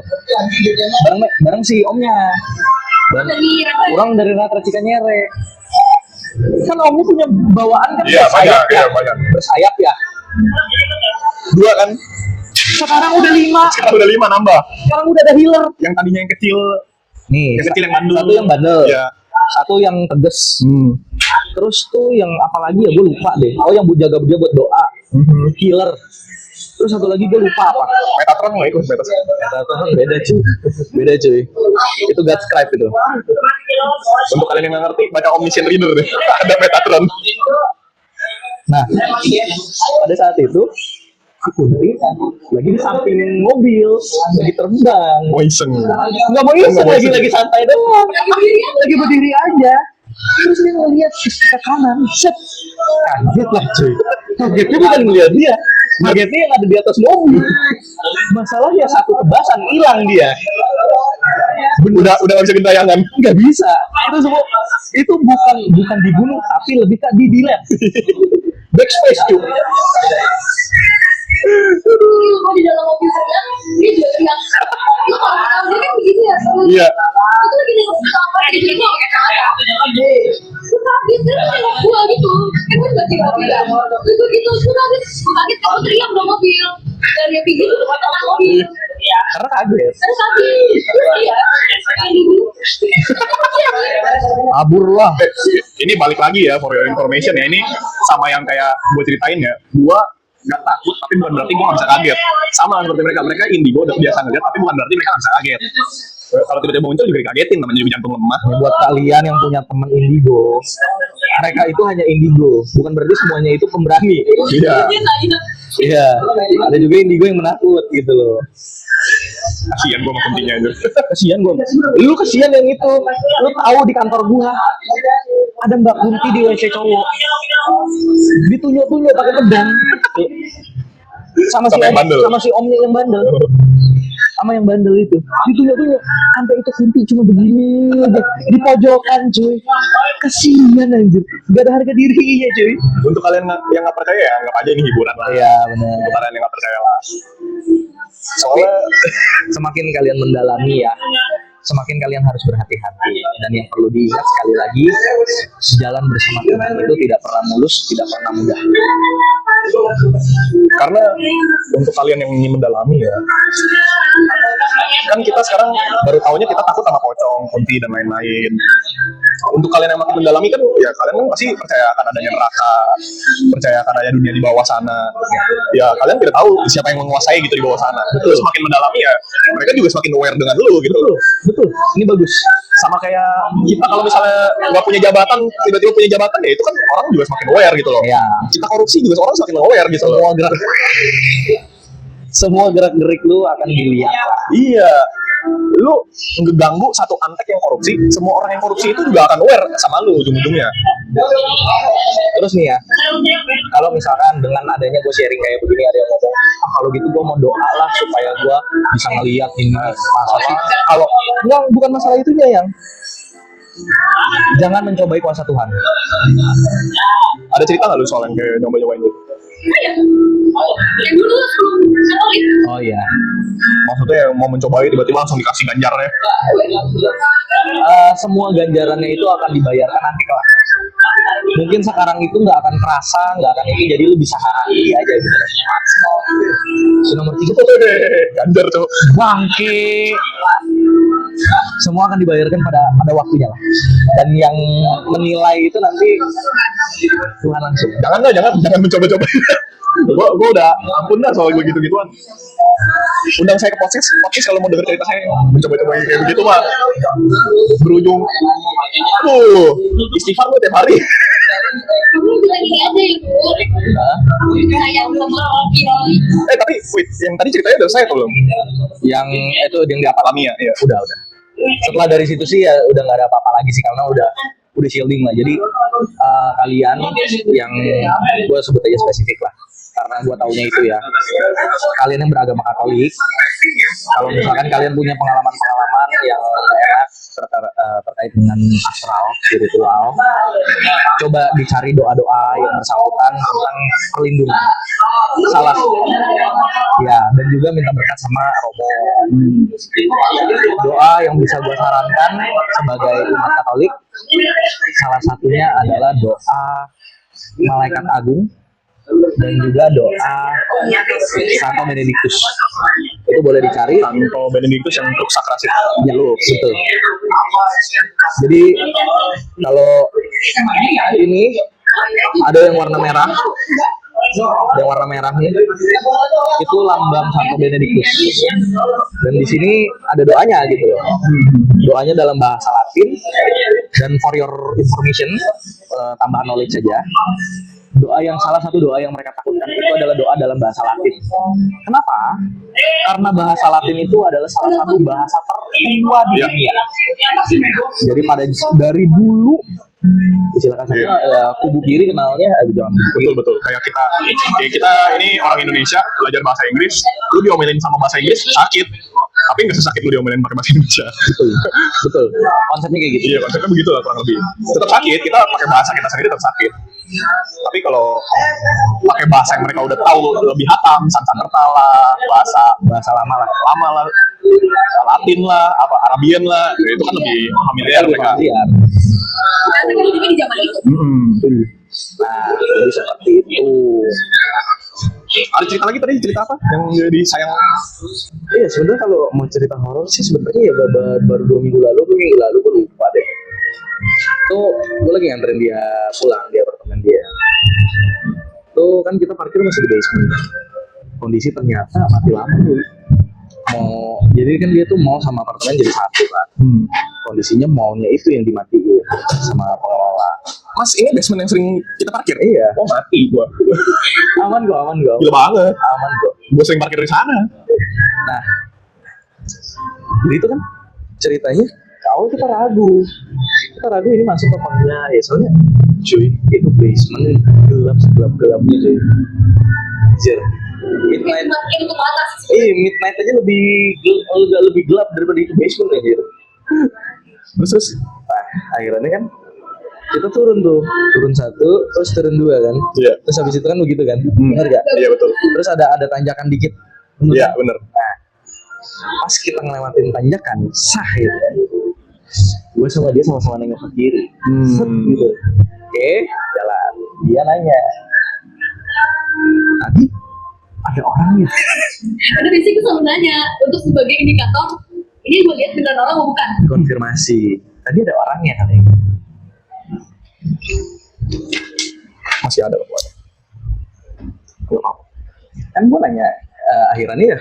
bareng si omnya, dan kurang dari rata Cikanyere. Kan omnya punya bawaan kan, Iya, bersayap banyak, ya, iya, banyak. bersayap ya. 2 kan? Sekarang udah 5, Sekarang udah 5 nambah. sekarang udah ada healer. Yang tadinya yang kecil, Nih, yang kecil yang bandel. satu yang bandel, Iya. satu yang tegas. Terus tuh yang apa lagi ya, gue lupa deh. Oh, yang jaga dia buat doa, healer. Terus satu lagi gue lupa apa. Metatron nggak ikut Metatron. Beda cuy. Itu God Scribe itu. Untuk kalian yang nggak ngerti, baca Omniscient Reader deh. Ada Metatron. Nah, pada saat itu aku lagi di samping mobil, lagi terbang. Mau iseng. Nggak mau iseng, Nggak mau iseng. lagi santai doang. Lagi berdiri aja. Terus dia ngeliat ke kanan, set. Kaget lah cuy. Kagetnya bukan ngeliat dia, kagetnya yang ada di atas mobil. Masalahnya satu kebasan hilang dia. Udah nggak bisa gentayangan. Nggak bisa. Itu semua itu bukan dibunuh, tapi lebih ke di delete. Backspace cuy. Kalau di dalam mobil saya, dia juga teriak. Lu kalau tahu dia kan begitu ya. Iya. Itu lagi di apa di sini pakai kacamata. Lu kaget kan nengok gua gitu. Kan gua juga di mobil ya. Itu gitu, gua kaget kamu teriak dalam mobil. Dan dia pinggir itu tengah mobil. Karena kaget. Terus habis, iya. Kabur lah. Ini balik lagi ya for your information ya. Ini sama yang kayak gue ceritain ya. Gue nggak takut, tapi bukan berarti gue nggak bisa kaget. Sama seperti mereka. Mereka indigo udah biasa ngeliat, tapi bukan berarti mereka nggak bisa kaget. Kalau tiba-tiba muncul juga dikagetin, namanya juga jantung lemah. Buat kalian yang punya teman indigo, mereka itu hanya indigo, bukan berarti semuanya itu pemberani. Iya. Iya, ada juga indigo yang menakut gitu loh. Kasian gue sama kuntinya aja. Kasian gue. Lu kasian yang itu. Lu tahu di kantor gua ada Mbak Kunti di WC cowok. Ditunjuk-tunjuk pakai pedang. Sama si Sama yang om, bandel. sama si omnya yang bandel. Sama yang bandel itu. Ditunjuk-tunjuk sampai itu Kunti cuma begini aja di pojokan cuy. Kasian anjir. Gak ada harga dirinya cuy. Untuk kalian yang nggak percaya ya, anggap aja ini hiburan lah. Iya benar. Untuk kalian yang nggak percaya lah. Soalnya semakin kalian mendalami ya, semakin kalian harus berhati-hati. Dan yang perlu diingat sekali lagi, jalan bersama Tuhan itu tidak pernah mulus, tidak pernah mudah. Karena untuk kalian yang ingin mendalami ya, kan kita sekarang baru tahunya kita takut sama pocong, kunti dan lain-lain. Untuk kalian yang makin mendalami kan, ya kalian kan pasti percaya akan adanya neraka, percaya akan adanya dunia di bawah sana. Ya kalian tidak tahu siapa yang menguasai gitu di bawah sana. Terus semakin mendalami ya, mereka juga semakin aware dengan lu gitu. Betul, ini bagus. Sama kayak kita kalau misalnya nggak punya jabatan, tiba-tiba punya jabatan ya itu kan orang juga semakin aware gitu loh. Ya, Kita korupsi juga orang semakin aware gitu loh. semua gerak-gerik lu akan dilihat. Iya. Lu ngeganggu satu antek yang korupsi, semua orang yang korupsi itu juga akan aware sama lu ujung-ujungnya. Terus nih ya, kalau misalkan dengan adanya gue sharing kayak begini, ada yang ngomong, "Ah, kalau gitu gue mau doa lah supaya gue bisa ngeliat ini." Masa sih? Kalau enggak, bukan masalah itunya yang jangan mencobai kuasa Tuhan. Ada cerita nggak lu soal yang kayak nyoba-nyobain gitu? Yang dulu sebelum Katolik. Oh iya. Maksudnya yang mau mencobai tiba-tiba langsung dikasih ganjarnya. Semua ganjarannya itu akan dibayarkan nanti kelak. Mungkin sekarang itu nggak akan kerasa, nggak akan itu, jadi lu bisa hari aja gitu. So, nomor 3 Ganjar tuh. bangke. Semua akan dibayarkan pada waktunya lah. Dan yang menilai itu nanti Tuhan langsung. Jangan mencoba-coba. Gua udah ampun dah soal gue gitu-gituan. Undang saya ke podcast kalau mau denger cerita saya mencoba-coba kayak begitu mah berujung istighfar gue tiap hari. Kamu bilang ini aja ya, Bu. Sayang sama Rocky. Tapi wait, yang tadi ceritanya udah saya belum? Yang itu yang di apa? Lamia ya. Udah. Setelah dari situ sih ya udah nggak ada apa-apa lagi sih, karena udah shielding lah. Jadi kalian yang gue sebut aja spesifik lah, karena gue taunya itu ya, kalian yang beragama Katolik, kalau misalkan kalian punya pengalaman-pengalaman yang enak terkait dengan astral, spiritual, coba dicari doa-doa yang bersangkutan tentang perlindungan. Salah ya, dan juga minta berkat sama Romo. Doa yang bisa gue sarankan sebagai umat Katolik, salah satunya adalah doa Malaikat Agung dan juga doa Santo Benedictus. Itu boleh dicari. Santo Benedictus yang untuk sakrasit. Ya, betul. Jadi kalau ini ada yang warna merah, yang warna merah nih, itu lambang Santo Benedictus. Dan di sini ada doanya gitu loh. Doanya dalam bahasa Latin. Dan for your information, tambahan knowledge saja. Salah satu doa yang mereka takutkan itu adalah doa dalam bahasa Latin. Kenapa? Karena bahasa Latin itu adalah salah satu bahasa tertua di dunia. Jadi dari dulu, silakan saja, kubu kiri kenalnya jangan. Betul. Kayak kita ini orang Indonesia belajar bahasa Inggris, lu diomelin sama bahasa Inggris sakit. Tapi nggak sesakit lu diomelin pakai bahasa Indonesia. Betul. Konsepnya kayak gitu. Iya, konsepnya begitu lah kurang lebih. Tetap sakit, kita pakai bahasa kita sendiri tetap sakit. Tapi kalau pakai bahasa yang mereka udah tahu lebih hatam, Sanskerta lah, bahasa lama lah, Latin lah, apa Arabian lah, ya itu kan lebih familiar mereka. Familiar. Karena kan juga di zaman itu. Nah, jadi seperti itu. Ada cerita lagi tadi, cerita apa yang jadi sayang? Iya, sebenarnya kalau mau cerita horor sih sebenarnya ya baru 2 minggu lalu gue lupa deh. Tuh gue lagi nganterin dia pulang di apartemen dia. Tuh kan kita parkir masih di basement. Kondisi ternyata mati lampu. Jadi kan dia tuh mau sama apartemen jadi satu kan. Kondisinya maunya itu yang dimatiin sama pengelola. Mas, ini basement yang sering kita parkir? Iya. Oh, mati gua. Aman gua. Gila banget. Aman gua. Gua sering parkir di sana. Nah, jadi itu kan ceritanya awal kita ragu ini masuk apa enggak ya, soalnya cuy itu basement gelap segelap-gelapnya cuy. Anjir, midnight Makin ke atas. midnight aja lebih gelap daripada itu basement anjir. Terus nah, akhirnya kan kita turun satu terus turun dua kan. Iya. Terus habis itu kan begitu kan, benar gak? Iya betul. Terus ada tanjakan dikit. Iya benar. Nah, pas kita ngelewatin tanjakan sah gitu kan, gue sama dia sama-sama nengok ke kiri. Set gitu. Oke, jalan. Dia nanya, tadi ada orangnya? Ada basic gue selalu nanya untuk sebagai indikator ini gue lihat beneran orang mau bukan. Konfirmasi, tadi ada orangnya katanya. Masih ada pokoknya. Kan gue nanya, akhirannya ya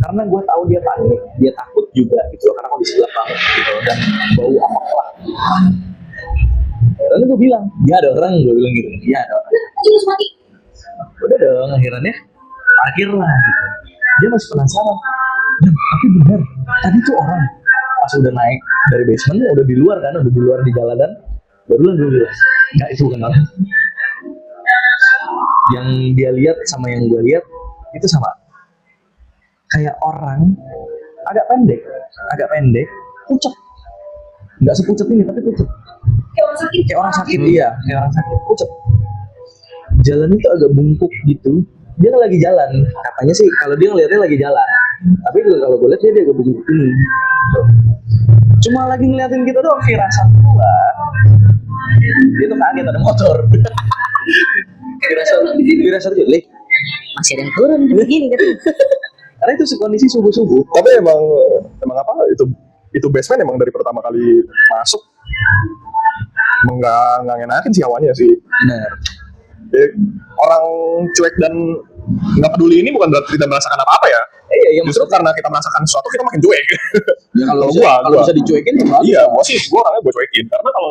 karena gue tahu dia panik, dia takut juga gitu loh, karena kondisi gelap banget gitu dan bau apa. Akhirnya gue bilang, dia ada orang, gue bilang gitu, dia ada orang. Tadi harus mati. Udah dong, akhirnya parkir lah gitu. Dia masih penasaran, tapi bener tadi tuh orang. Pas udah naik dari basement, udah di luar di jalanan, barulah gue bilang, enggak, itu bukan orang. Yang dia lihat sama yang gue lihat itu sama, kayak orang agak pendek, pucet, nggak sepucet ini tapi pucet, kayak orang sakit. Iya, kayak orang sakit, pucet. Jalan itu agak bungkuk gitu. Dia lagi jalan, katanya sih kalau dia ngeliatnya lagi jalan, tapi kalau gue lihat dia agak bungkuk ini. Cuma lagi ngeliatin kita doang, firasat gua dia tuh kaget ada motor. Firasat gue, masih ada yang turun begini kan. Karena itu kondisi subuh. Tapi emang apa itu basement emang dari pertama kali masuk emang nggak ngenakin sih awalnya sih. Benar. Orang cuek dan nggak peduli ini bukan berarti tidak merasakan apa-apa ya. Iya, Justru karena kita merasakan sesuatu kita makin cuek. Ya, kalau gua bisa dicuekin ya bagus. Iya, gua orangnya gua cuekin karena kalau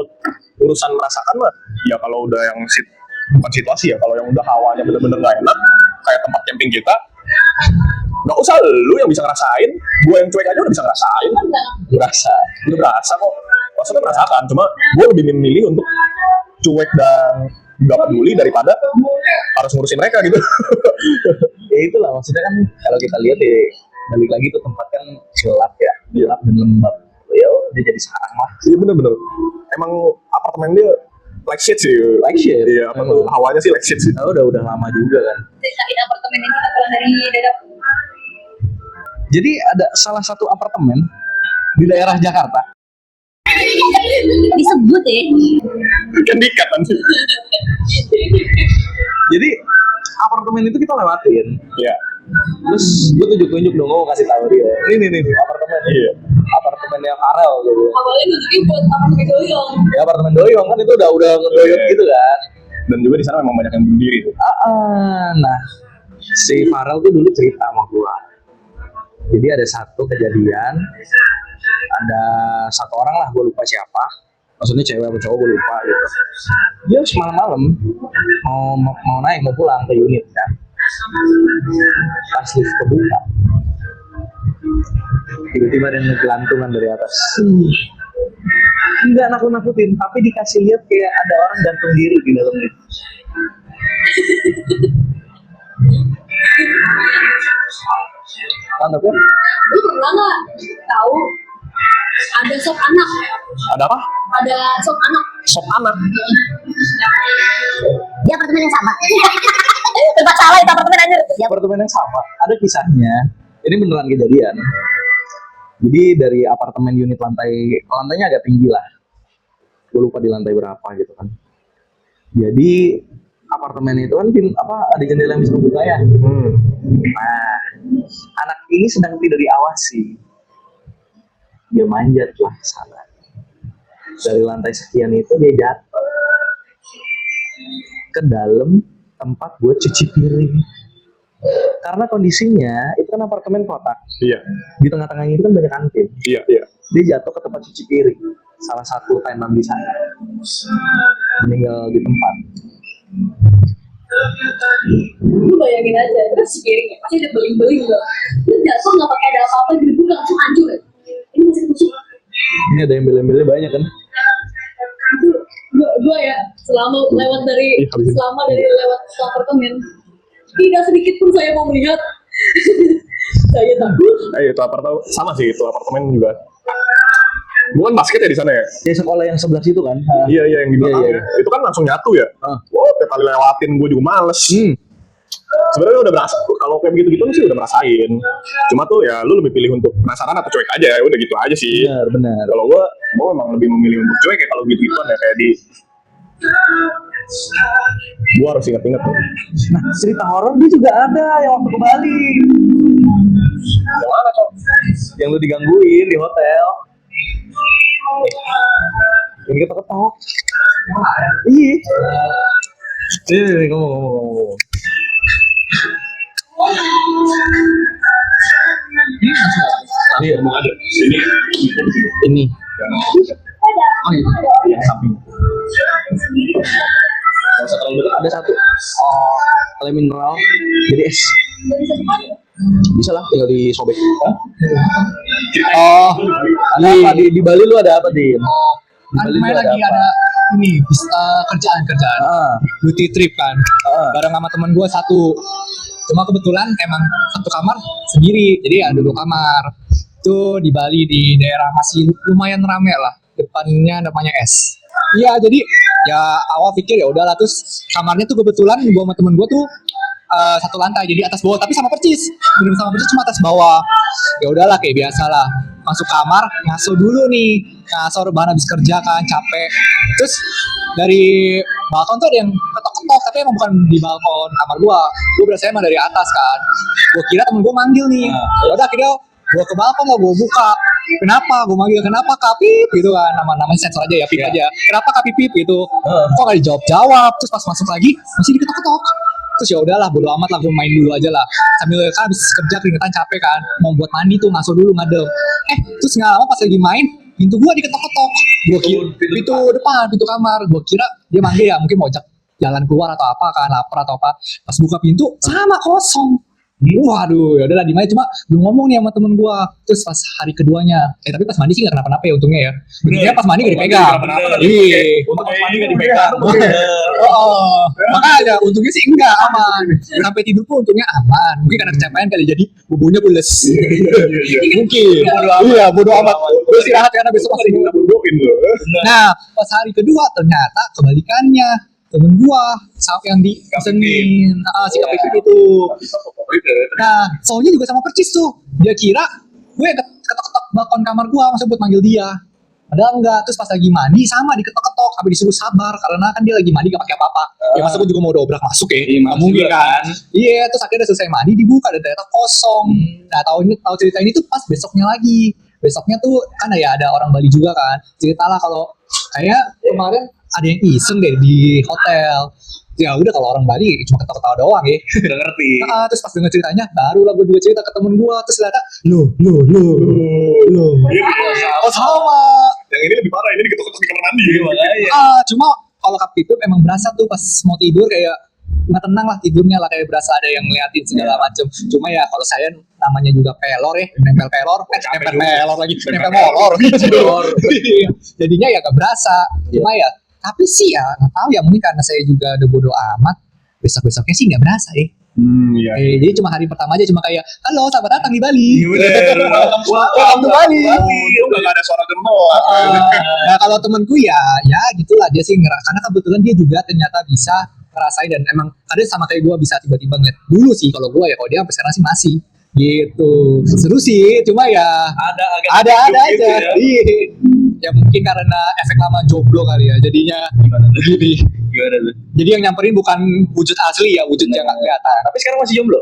urusan merasakan mah ya kalau udah yang bukan situasi ya, kalau yang udah hawanya bener-bener nggak enak kayak tempat camping kita, nggak usah lu yang bisa ngerasain, gua yang cuek aja udah bisa ngerasain. Udah berasa kok, maksudnya merasakan, cuma gua lebih memilih untuk cuek dan nggak peduli daripada harus ngurusin mereka gitu. Ya itulah maksudnya kan, kalau kita lihat ya balik lagi tuh tempat kan gelap dan lembab. Ya dia jadi sarang lah. Iya bener-bener. Emang apartemen dia like shit sih. Iya, apa tuh hawanya sih like shit sih. Nah, udah lama juga kan. Ceritain apartemen yang kita pulang dari daerah. Jadi ada salah satu apartemen di daerah Jakarta. Disebut ya. Kan dikat nanti. Jadi apartemen itu kita lewatin. Iya. Terus gue tunjuk dong, gue kasih tahu dia. Ini apartemen. Iya. Apartemennya Farel gitu. Awalnya nunjukin buat apartemen doyong. Ya apartemen doyong kan itu udah ngedoyong gitu kan. Dan juga di sana memang banyak yang bunuh diri tuh. Nah, si Farel tuh dulu cerita sama gua. Jadi ada satu kejadian, ada satu orang lah, gua lupa siapa. Maksudnya cewek atau cowok gua lupa gitu. Dia malam-malam mau naik mau pulang ke unit kan. Pas lift kebuka, tiba-tiba ada yang ngegelantungan dari atas. Enggak nakut-nakutin, tapi dikasih lihat kayak ada orang gantung diri di dalam lift. Mantap kan? Lu pernah nggak tahu ada sop anak? Ada apa? ada sop anak. Sop anak. Di apartemen yang sama. Tempat salah itu apartemen anjir. Di apartemen yang sama ada kisahnya. Ini beneran kejadian. Jadi dari apartemen unit lantainya agak tinggi lah. Gue lupa di lantai berapa gitu kan. Jadi apartemen itu kan ada jendela yang bisa kebuka ya. Nah, anak ini sedang tidak diawasi. Dia manjat lah sana. Dari lantai sekian itu dia jatuh ke dalam tempat buat cuci piring. Karena kondisinya itu kan apartemen kotak. Iya. Di tengah-tengahnya itu kan banyak kantin. Iya. Dia jatuh ke tempat cuci piring. Salah satu tenan di sana. Meninggal di tempat. Lu bayangin aja, terus piringnya pasti ada beling-beling loh. Lu jatuh nggak pakai ada apa-apa, gedebuk langsung hancur ya. Ini masih tusuk. Ini ada yang beli-beli banyak kan? Itu gua ya selama lewat dari apartemen, tidak sedikit pun saya mau melihat. Saya takut. Itu apartemen sama sih, itu apartemen juga. Bukan basket ya di sana ya? Ya sekolah yang sebelah situ kan? Iya yang di belakangnya. Iya. Itu kan langsung nyatu ya. Tiap kali lewatin gue juga males. Sebenarnya udah berasa kalau kayak begitu sih udah merasain. Cuma tuh ya lu lebih pilih untuk penasaran atau cuek aja, udah gitu aja sih. Benar. Kalau gue memang lebih memilih untuk cuek ya kalau gitu-gituan ya kayak di. Gue harus ingat-ingat tuh. Nah, cerita horor dia juga ada yang waktu ke Bali. Yang mana kok? Yang lu digangguin di hotel. Yang kita ketok. Iya. Ini ngomong. Iya, emang ada. Ini. Oh iya, yang samping. Ada satu. Oleh mineral jadi es. Bisa lah, tinggal disobek. Ada apa di Bali lu ada apa di? Kan kemarin lagi ada ini kerjaan duty trip kan bareng sama teman gue satu, cuma kebetulan emang satu kamar sendiri, jadi ada 2 kamar itu di Bali di daerah masih lumayan rame lah, depannya namanya es. Iya, jadi ya awal pikir ya udahlah, terus kamarnya tuh kebetulan gue sama temen gue tuh satu lantai, jadi atas bawah tapi sama percis, bener sama percis cuma atas bawah. Ya udahlah kayak biasa lah, masuk kamar ngaso dulu nih, ngaso rebahan habis kerja kan capek. Terus dari balkon tuh ada yang ketok-ketok, tapi emang bukan di balkon kamar gua berasa emang dari atas kan. Gua kira temen gua manggil nih. Ya udah akhirnya gua ke balkon lah, gua buka. Kenapa? Gua manggil kenapa Kak Pip gitu kan, namanya sensor aja ya, Pip aja. Kenapa Kak Pip gitu? Kok gak dijawab-jawab? Terus pas masuk lagi masih diketok-ketok. Terus ya udahlah, bodo amat lah, gue main dulu aja lah. Sambil kan habis kerja keringetan capek kan, mau buat mandi tuh ngaso dulu ngadem. Terus nggak lama pas lagi main, pintu gue diketok-ketok. Gue kira pintu depan, pintu kamar. Gue kira dia manggil ya, mungkin mau ajak jalan keluar atau apa kan, lapar atau apa. Pas buka pintu sama kosong. Waduh, ya udahlah dimana, cuma belum ngomong nih sama temen gua. Terus pas hari keduanya, tapi pas mandi sih nggak kenapa-napa ya untungnya ya. Untungnya pas mandi nggak dipegang. Iya, Untuk pas mandi nggak dipegang. Makanya untungnya sih enggak, aman. Sampai tidur pun untungnya aman. Mungkin karena kecapean kali, jadi bubunya pules. Mungkin. Iya, bodo amat. Gue istirahat karena besok masih Bodohin lo. Nah, pas hari kedua ternyata kebalikannya. Temen gua yang di Senin, si KPP itu. Nah, soalnya juga sama percis tuh. Dia kira gue ketok-ketok balkon kamar gua, maksudnya buat manggil dia. Padahal enggak. Terus pas lagi mandi sama diketok-ketok, sampai disuruh sabar karena kan dia lagi mandi gak pakai apa-apa. Ya masa gue juga mau dobrak masuk ya. Nggak mungkin kan. Iya, terus akhirnya udah selesai mandi dibuka dan ternyata kosong. Nah, tahu cerita ini tuh pas besoknya lagi. Besoknya tuh kan ya ada orang Bali juga kan. Ceritalah kalau kayak kemarin ada yang iseng deh di hotel. Ya udah, kalau orang Bali cuma ketawa-ketawa doang ya. Udah ngerti. Terus pas denger ceritanya, barulah gue juga cerita ke temen gue. Terus ternyata, loh. Sama. Yang ini lebih parah, ini diketuk-ketuk di kamar mandi. Cuma kalau Kapitub emang berasa tuh pas mau tidur kayak nggak tenang lah tidurnya lah, kayak berasa ada yang ngeliatin segala macem. Cuma ya kalau saya namanya juga pelor ya, nempel pelor lagi, nempel molor. Jadinya ya nggak berasa. Cuma ya tapi sih ya nggak tahu ya, mungkin karena saya juga udah bodo amat, besok-besoknya sih nggak berasa ya. Iya. Jadi cuma hari pertama aja cuma kayak halo selamat datang di Bali. Welcome to Bali. Itu nggak ada suara gemoy. Nah kalau temanku ya gitulah dia sih karena kebetulan dia juga ternyata bisa ngerasain dan emang kadang sama kayak gue bisa tiba-tiba ngeliat dulu sih kalau gue ya kalau dia sampai sekarang sih masih gitu seru sih cuma ya ada aja ya. Iya. Ya mungkin karena efek lama jomblo kali ya jadinya begini. Gimana tuh? Jadi yang nyamperin bukan wujud asli ya wujud yang nggak kelihatan. Tapi sekarang masih jomblo?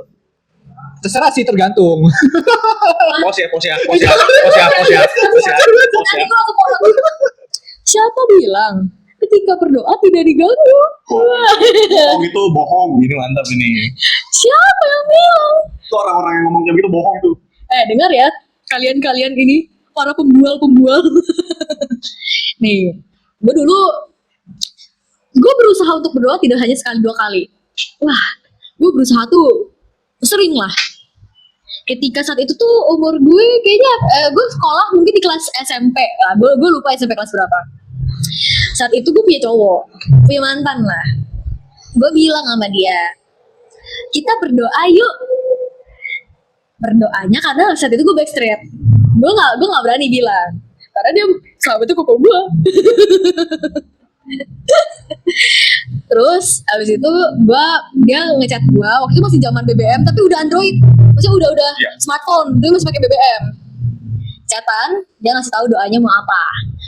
Terserah sih tergantung. Pos ya. Siapa bilang ketika berdoa tidak diganggu? Bohong itu bohong. Ini mantap ini. Siapa yang bilang? Itu orang-orang yang ngomong kayak gitu bohong tuh. Dengar ya, kalian ini para pembual. Nih, gue berusaha untuk berdoa tidak hanya sekali 2 kali. Wah, gue berusaha tuh sering lah. Ketika saat itu tuh umur gue kayaknya gue sekolah mungkin di kelas SMP lah. Gue lupa SMP kelas berapa. Saat itu gue punya cowok, punya mantan lah. Gue bilang sama dia, kita berdoa yuk. Berdoanya karena saat itu gue backstreet. Gue nggak berani bilang karena dia sahabatnya koko gue. Terus abis itu dia ngechat gue waktu itu masih zaman BBM tapi udah Android, maksudnya udah smartphone, dia masih pakai BBM. Chatan, dia ngasih tahu doanya mau apa.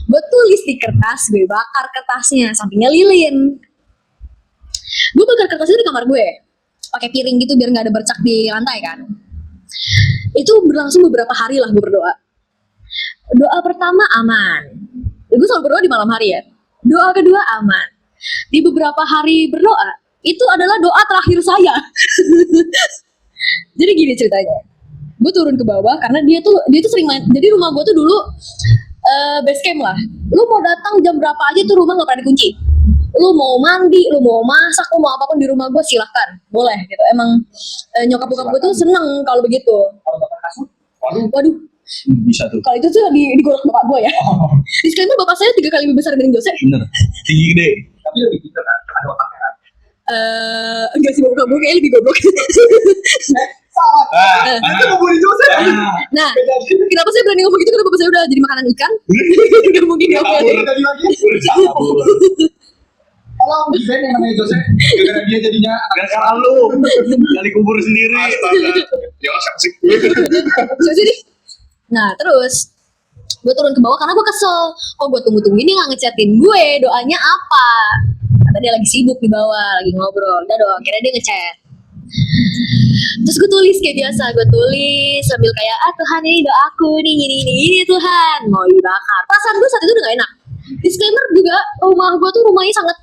Gue tulis di kertas, gue bakar kertasnya, sampingnya lilin. Gue bakar kertasnya di kamar gue, pakai piring gitu biar nggak ada bercak di lantai kan. Itu berlangsung beberapa hari lah gue berdoa. Doa pertama aman. Gue selalu berdoa di malam hari ya. Doa kedua aman. Di beberapa hari berdoa, itu adalah doa terakhir saya. Jadi gini ceritanya. Gue turun ke bawah karena dia tuh sering main. Jadi rumah gue tuh dulu base camp lah. Lu mau datang jam berapa aja tuh rumah gak pernah dikunci. Lu mau mandi, lu mau masak, lu mau apapun di rumah gue silahkan, boleh gitu. Emang nyokap bokap gue tuh seneng kalau begitu. Waduh. Bisa tuh. Kalau itu tuh digorok bapak gue ya. Disclaimer bapak saya 3 kali lebih besar dibanding Jose. Bener. Tinggi gede. Tapi lebih gitu kan, ada otaknya kan. Enggak sih bapak gue kayaknya lebih goblok. Itu ngomongin Jose. Nah, kenapa saya berani ngomong gitu? Karena bapak saya udah jadi makanan ikan. Gak mungkin dia Udah tadi lagi. Tolong di band yang namanya Jose. Gara-gara dia jadinya Gara-gara lu gali kubur sendiri. astaga. Ya siapa sih? Jadi, nah terus gue turun ke bawah karena gue kesel. Kok gue tunggu-tunggu ini nggak ngechatin gue, doanya apa? Kata dia lagi sibuk di bawah, lagi ngobrol. Udah dong, akhirnya dia ngechat. Terus gue tulis kayak biasa, gue tulis sambil kayak Tuhan ini doaku nih ini Tuhan mau dibakar. Perasaan gue saat itu udah gak enak. Disclaimer juga rumah gue tuh rumahnya sangat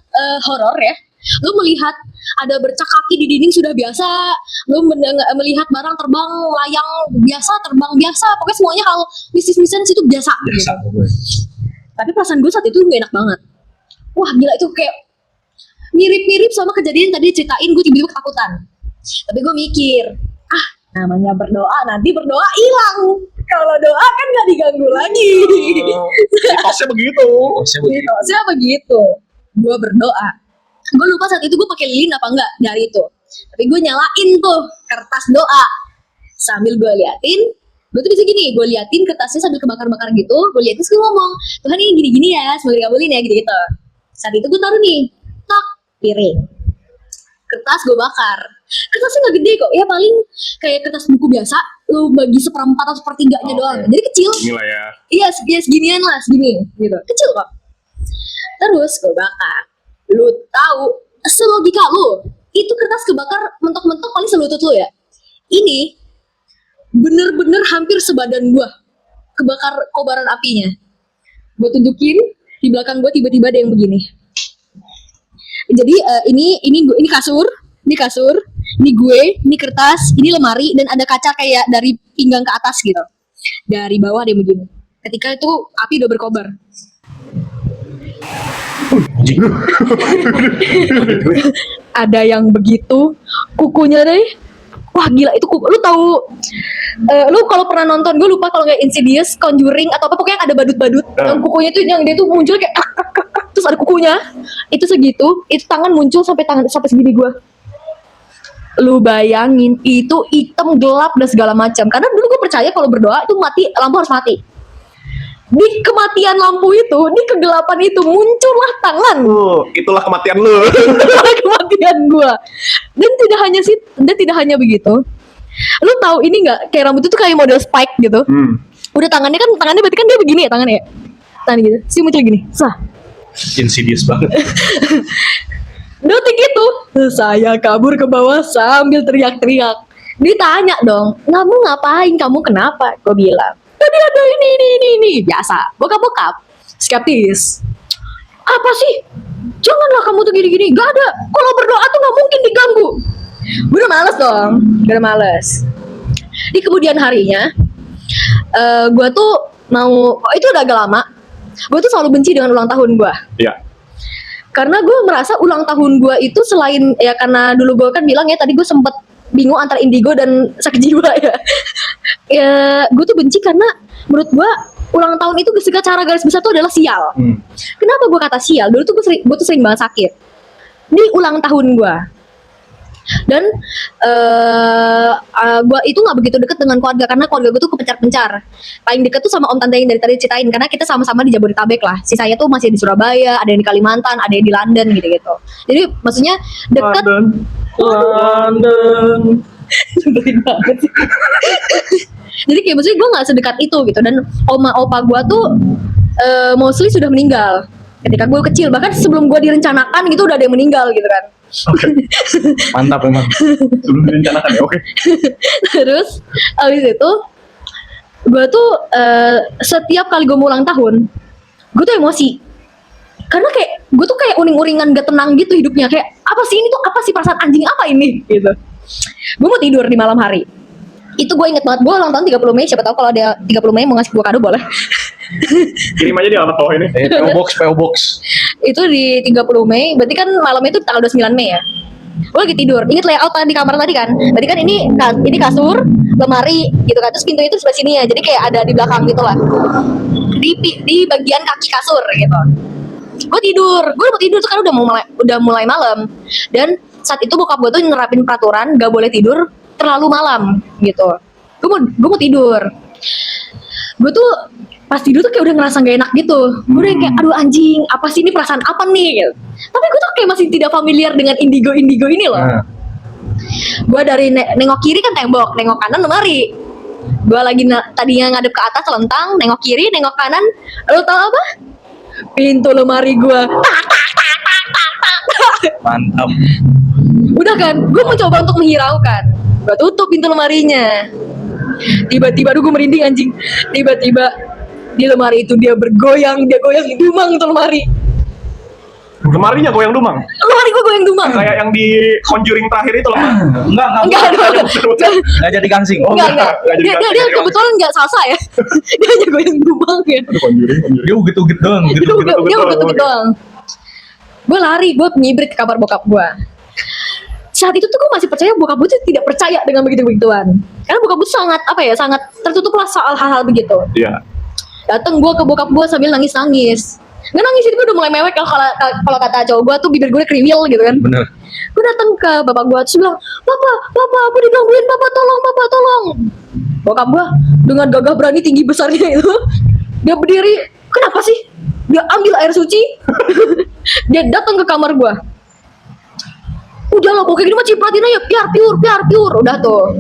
horor ya. Lu melihat ada bercak kaki di dinding sudah biasa, lu melihat barang terbang layang biasa, terbang biasa, pokoknya semuanya kalau mistis-mistisan itu biasa. Gitu. Tapi perasaan gue saat itu gak enak banget. Wah gila itu kayak mirip-mirip sama kejadian tadi ceritain, gue tiba-tiba ketakutan. Tapi gue mikir, namanya berdoa, nanti berdoa hilang. Kalau doa kan gak diganggu lagi. Mitosnya begitu. Mitosnya begitu. Gue berdoa. Gue lupa saat itu gue pakai lilin apa enggak di hari itu. Tapi gue nyalain tuh kertas doa. Sambil gue liatin, gue tuh bisa gini, gue liatin kertasnya sambil kebakar-bakar gitu. Gue liatin terus gue ngomong, Tuhan ini gini-gini ya, semoga dikabulin ya gitu-gitu. Saat itu gue taruh nih, tak, piring. Kertas gue bakar. Kertasnya gak gede kok, ya paling kayak kertas buku biasa, lu bagi 1/4 atau 1/3-nya doang. Jadi kecil. Inilah ya. Iya, seginian lah, segini gitu. Kecil kok. Terus gue bakar. Lu tahu, selogika lu, itu kertas kebakar mentok-mentok paling selutut lu ya. Ini bener-bener hampir sebadan gue kebakar kobaran apinya. Gue tunjukin di belakang gue tiba-tiba ada yang begini. Jadi ini kasur, ini gue, ini kertas, ini lemari dan ada kaca kayak dari pinggang ke atas gitu. Dari bawah ada yang begini. Ketika itu api udah berkobar. Ada yang begitu, kukunya deh. Wah gila itu kuku. Lu tahu lu kalau pernah nonton, gue lupa kalau kayak Insidious, Conjuring atau apa pokoknya yang ada badut-badut. Yang kukunya tuh yang dia tuh muncul kayak terus ada kukunya. Itu segitu, itu tangan muncul sampai segini gue. Lu bayangin itu hitam gelap dan segala macam. Karena dulu gue percaya kalau berdoa itu mati, lampu harus mati. Di kematian lampu itu, di kegelapan itu muncullah tangan. Itulah kematian lu. Kematian gue. Dan tidak hanya begitu. Lu tahu ini nggak, kayak rambut itu kayak model spike gitu. Udah tangannya berarti kan dia begini ya tangannya ya. Tangan gitu. Si muncul gini. Sah. Insidious banget. Detik itu saya kabur ke bawah sambil teriak-teriak. Ditanya dong, kamu ngapain? Kamu kenapa? Gue bilang, tadi ada ini. Biasa, bokap-bokap, skeptis. Apa sih? Janganlah kamu tuh gini-gini. Gak ada. Kalau berdoa tuh gak mungkin diganggu. Gue udah males dong. Di kemudian harinya, gue tuh itu udah agak lama. Gue tuh selalu benci dengan ulang tahun gue. Iya. Karena gue merasa ulang tahun gue itu selain ya karena dulu gue kan bilang ya tadi gue sempet bingung antara indigo dan sakit jiwa ya. Ya gue tuh benci karena menurut gue ulang tahun itu secara garis besar tuh adalah sial. Kenapa gue kata sial? Dulu tuh gue tuh sering banget sakit di ulang tahun gue. Dan gue itu nggak begitu deket dengan keluarga karena keluarga gue tuh kepencar-pencar. Paling deket tuh sama om tante yang dari tadi ceritain karena kita sama-sama di Jabodetabek lah. Si saya tuh masih di Surabaya, ada yang di Kalimantan, ada yang di London gitu-gitu. Jadi maksudnya deket. London. Sebetin banget sih. Jadi kayak maksudnya gue nggak sedekat itu gitu. Dan oma opa gue tuh mostly sudah meninggal ketika gue kecil. Bahkan sebelum gue direncanakan gitu udah ada yang meninggal gitu kan. Oke. Mantap emang. Sebelum direncanakan ya. Oke. Terus abis itu gue tuh setiap kali gue mau ulang tahun gue tuh emosi karena kayak gue tuh kayak uring-uringan gak tenang gitu hidupnya. Kayak apa sih ini tuh, apa sih perasaan anjing apa ini gitu. Gue mau tidur di malam hari itu. Gue inget banget gue ulang tahun 30 Mei. Siapa tahu kalau ada 30 Mei mau ngasih gue kado boleh. Kirim aja di alamat bawah ini. PO Box. Itu di 30 Mei, berarti kan malamnya itu tanggal 29 Mei ya. Gue lagi tidur, inget layout di kamar tadi kan. Tadi kan ini kasur, lemari gitu kan. Terus pintunya itu sebelah sini ya, jadi kayak ada di belakang gitu lah. Di bagian kaki kasur gitu. Gue mau tidur tuh kan udah mulai malam. Dan saat itu bokap gue tuh nerapin peraturan gak boleh tidur terlalu malam gitu. Gue mau tidur. Gue tuh pas tidur tuh kayak udah ngerasa gak enak gitu. Gue udah kayak aduh anjing, apa sih ini, perasaan apa nih gitu. Tapi gue tuh kayak masih tidak familiar dengan indigo ini loh. Gue dari nengok kiri kan tembok, nengok kanan lemari. Gue lagi tadinya ngadep ke atas lentang, nengok kiri, nengok kanan. Lo tau apa? Pintu lemari gue. Mantap. Udah kan, gue mencoba untuk menghiraukan. Gue tutup pintu lemarinya. Tiba-tiba, aduh gue merinding anjing. Tiba-tiba di lemari itu dia goyang dumang itu lemari. Lemarinya goyang dumang. Lemari gue goyang dumang. Kayak yang di Conjuring terakhir itu loh. Enggak Nggak jadi gangsing. Enggak. Dia kebetulan enggak salsa ya. Dia hanya goyang dumang ya. Dia gitu-gitu doang. Dia begitu doang. Gue lari, gue nyibrit ke kamar bokap gue. Saat itu tuh gue masih percaya bokap gue tuh tidak percaya dengan begitu-begituan. Karena bokap gue sangat tertutup lah soal hal-hal begitu. Iya. Dateng gue ke bokap gue sambil nangis-nangis. Nggak nangis itu gue udah mulai mewek kalau kata cowok gue tuh bibir gue kriwil gitu kan. Bener. Gue dateng ke bapak gue terus bilang, Papa, aku digangguin, Papa tolong. Bokap gue dengan gagah berani tinggi besarnya itu, dia berdiri, kenapa sih? Dia ambil air suci, dia datang ke kamar gue. Udah lah, kayak gini mah cipratin aja, biar pure. Udah tuh.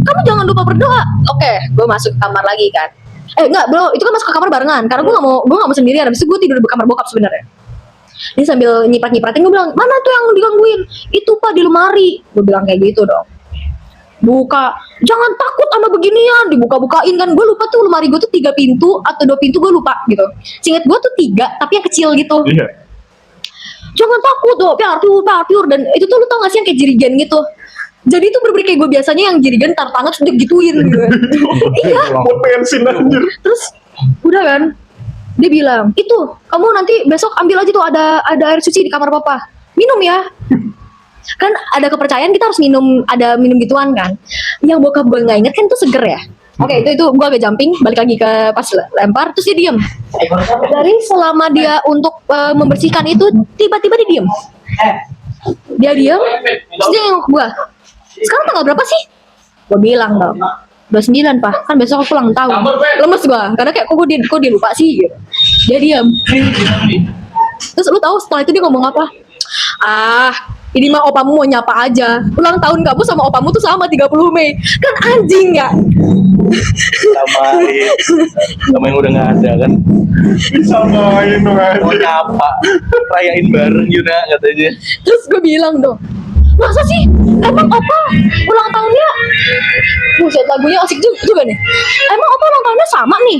Kamu jangan lupa berdoa. Oke, gue masuk ke kamar lagi kan. Enggak bro, itu kan masuk ke kamar barengan. Karena gue gak mau sendirian. Habis itu gue tidur di kamar bokap sebenarnya. Dia sambil nyiprat-nyipratin, gue bilang, mana tuh yang digangguin? Itu pak di lemari. Gue bilang kayak gitu dong. Buka, jangan takut sama beginian. Dibuka-bukain kan. Gue lupa tuh lemari gue tuh 3 pintu atau 2 pintu, gue lupa gitu. Seinget gue tuh 3, tapi yang kecil gitu. Iya. Jangan takut tuh, pure. Dan itu tuh lu tau gak sih yang kayak jirigen gitu. Jadi itu bener-bener kayak gue biasanya yang jirigen taruh tangan terus gituin gitu. Iya. Buat bensin anjir. Terus udah kan, dia bilang, itu kamu nanti besok ambil aja tuh ada air suci di kamar papa, minum ya. Kan ada kepercayaan kita harus minum gituan kan. Yang bokap gue nggak inget kan itu seger ya. Oke, itu gue agak jumping balik lagi ke pas lempar terus dia diem. Dari selama dia untuk membersihkan itu tiba-tiba dia diem. Dia diem terus dia nengok gue. sekarang tanggal berapa sih? Gue bilang dong 29 Pak, kan besok aku ulang tahun. Lemes gue, karena kayak kok dia lupa sih gitu. Dia diam. Terus lu tahu setelah itu dia ngomong apa? Ini mah opamu mau nyapa aja. Ulang tahun kamu sama opamu tuh sama 30 Mei. Kan anjing ya. Sama yang udah nggak ada kan. Disamain dong Mau anjing. nyapa, rayain bareng Yuna katanya. Terus gue bilang dong, masa sih? Emang opa ulang tahunnya? Buset, lagunya asik juga nih. Emang opa ulang tahunnya sama nih?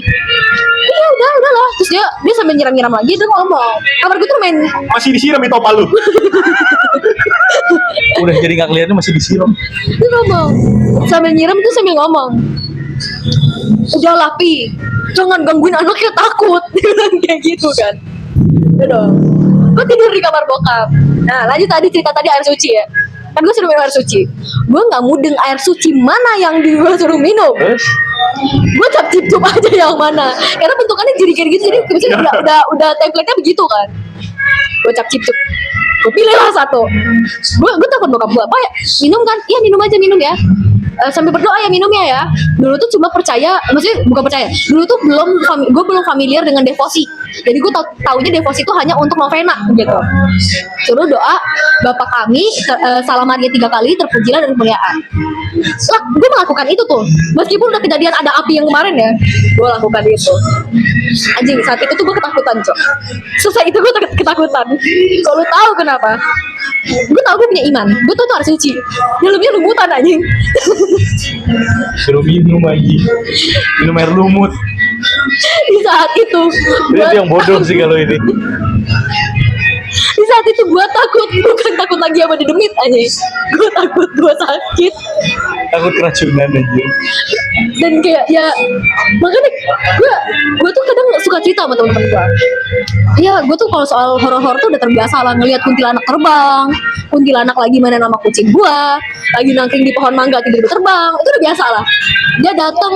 Iya udahlah. Terus dia sambil nyiram lagi, dia ngomong, kabar gue tuh main. Masih disiram itu apa lu? Udah jadi nggak kelihatan masih disiram. Dia ngomong sambil nyiram tuh sambil ngomong, udahlah Pi, jangan gangguin anaknya takut. Dia bilang kayak gitu kan. Udah dong. Gue tidur di kamar bokap. Nah lanjut tadi cerita tadi air suci ya. Kan gue suruh minum air suci. Gue nggak mudeng air suci mana yang gue suruh minum. Terus Gue cap-cip aja yang mana. Karena bentukannya jadi gitu. Jadi misalnya udah template-nya begitu kan. Gue cap-cip. Gue pilih lah satu. Gue telepon bokap gue, Pak minum kan? Iya minum aja ya. Sambil berdoa ya minumnya ya. Dulu tuh cuma percaya, maksudnya bukan percaya. Dulu tuh gue belum familiar dengan devosi. Jadi gue taunya devosi itu hanya untuk novena gitu. Suruh doa Bapa kami salam Maria 3 kali, terpujilah dan kemuliaan. Lah, gue melakukan itu tuh. Meskipun udah kejadian ada api yang kemarin ya, gue lakukan itu. Anjing, saat itu tuh gue ketakutan, Cok. Selesai itu gue ketakutan. Kalau lu tahu kenapa? Gue tau gue punya iman. Gue tuh harus suci. Dalamnya lumutan anjing. suruh minum lagi. Minum air lumut. Di saat itu Itu yang bodoh sih kalau ini. di saat itu gue takut, bukan takut lagi sama didemit aja. Gue takut gue sakit. Takut keracunan aja. Dan kayak ya makanya gue tuh kadang suka cerita sama teman-teman gue. Ya gue tuh kalau soal horor-horor tuh udah terbiasa lah ngelihat kuntilanak terbang, kuntilanak lagi mana nama kucing gue, lagi nangkring di pohon mangga tiba-tiba terbang, itu udah biasa lah. Dia datang,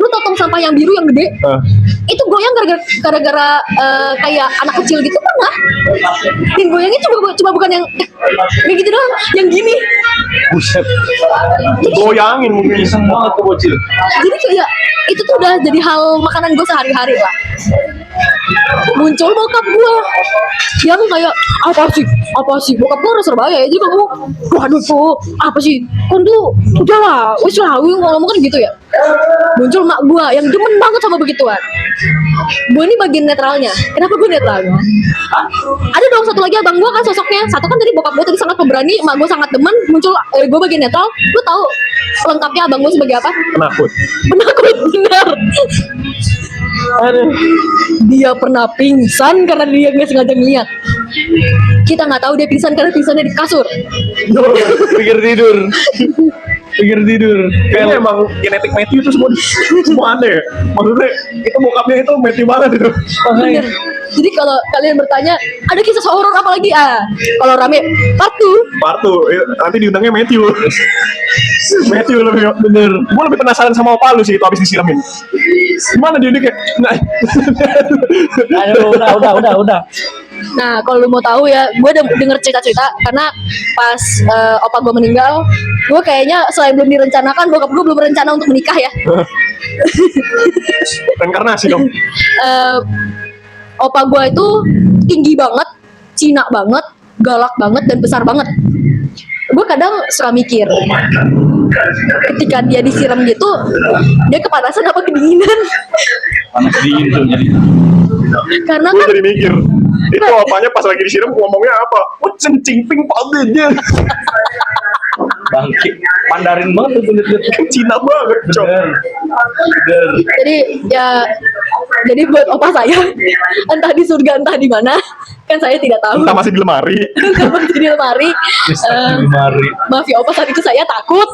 lu tau tong sampah yang biru yang gede, itu goyang gara-gara kayak anak kecil gitu pernah. Dan goyangnya cuma bukan yang kayak gitu doang, yang gini. Buset. Goyangin mungkin. Iseng banget tuh bocil. Jadi kayak itu tuh udah jadi hal makanan gue sehari-hari lah. Muncul bokap gue yang kayak apa sih bokap gue orang Surabaya ya, jadi ngomong waduh tuh apa sih kan tuh udahlah wis lah ngomong kan gitu ya. Muncul mak gue yang demen banget sama begituan. Gue ini bagian netralnya. Kenapa gue netralnya? Ada dong satu lagi abang gue kan sosoknya. Satu kan tadi bokap gue tadi sangat pemberani, mak gue sangat demen. Muncul gue bagian netral. Lu tahu lengkapnya abang gue sebagai apa? Penakut. Penakut bener. Aduh. Dia pernah pingsan karena dia nggak sengaja ngeliat. Kita nggak tahu dia pingsan karena pingsannya di kasur. Pikir tidur. Kayaknya emang genetik Matthew itu semua aneh. Maksudnya itu bokapnya itu Matthew banget itu. Bener. Jadi kalau kalian bertanya ada kisah horor apa lagi? Kalau rame Partu, nanti diundangnya Matthew. Matthew lebih bener. Gue lebih penasaran sama opa lu sih itu abis disiramin. Gimana dia kayak? Nah. Ayo udah. Nah, kalau lu mau tahu ya, gue udah denger cerita-cerita karena pas opa gue meninggal, gue kayaknya selain belum direncanakan, bokap gue belum berencana untuk menikah ya. Reinkarnasi dong. Opa gue itu tinggi banget, Cina banget, galak banget dan besar banget. Gue kadang suka mikir, ketika dia disiram gitu, dia kepanasan apa kedinginan? Panas dingin tuh jadi. Karena Gue kan jadi mikir itu apanya pas lagi disiram ngomongnya apa? Cencing ping padanya. Bangkit. Pandarin banget tuh lihat. Cina banget, cok. Bener. jadi buat opa saya, entah di surga entah di mana, kan saya tidak tahu. Entah masih di lemari. Masih di lemari. Mari. Maaf ya opa, saat itu saya takut.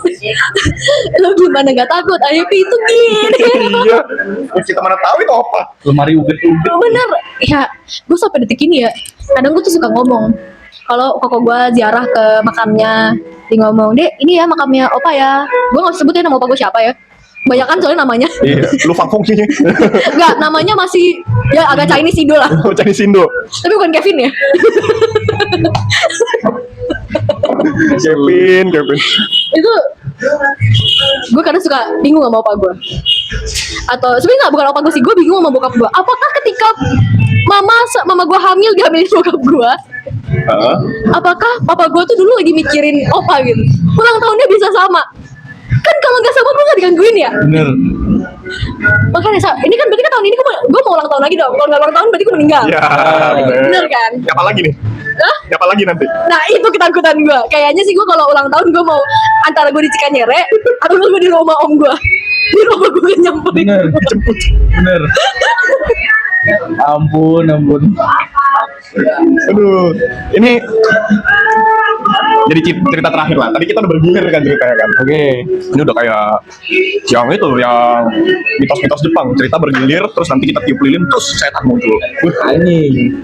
Lo gimana nggak takut? Ayo itu gini. Iya. Kita mana tahu itu apa? Lemari uget-uget. Bener. Ya, gue sampai detik ini ya. Kadang gue tuh suka ngomong. Kalau koko gue ziarah ke makamnya, dia ngomong, Dek, ini ya makamnya opa ya. Gue nggak sebutin nama opa gue siapa ya. Banyakan soalnya namanya. Iya. Lu Fang Fong sih. Enggak, namanya masih ya agak Chinese Indo lah. Chinese Indo. Tapi bukan Kevin ya. Kevin. Itu gue kadang suka bingung sama opa gue. Atau sebenarnya nggak, bukan opa gue sih, gue bingung sama bokap gue. Apakah ketika mama gue hamil dihamilin bokap gue, apakah papa gue tuh dulu lagi mikirin opa gitu, ulang tahunnya bisa sama? Kan kalau nggak sama gue nggak digangguin ya. Bener. Makanya ini kan berarti kan tahun ini gue mau ulang tahun lagi dong. Kalau nggak ulang tahun berarti gue meninggal. Ya, Bener kan? Siapa lagi nih? Hah? Siapa lagi nanti? Nah itu ketakutan gue. Kayaknya sih gue kalau ulang tahun gue mau antara gue di Cikanyere atau gue di rumah om gue. Di rumah gue kan nyamperin. Bener. Dijemput. Bener. Ampun. Aduh, ini jadi cerita terakhir lah. Tadi kita udah bergilir kan ceritanya kan. Oke. Ini udah kayak yang itu, yang mitos-mitos Jepang. Cerita bergilir, terus nanti kita tiup lilin, terus setan muncul. Anjing.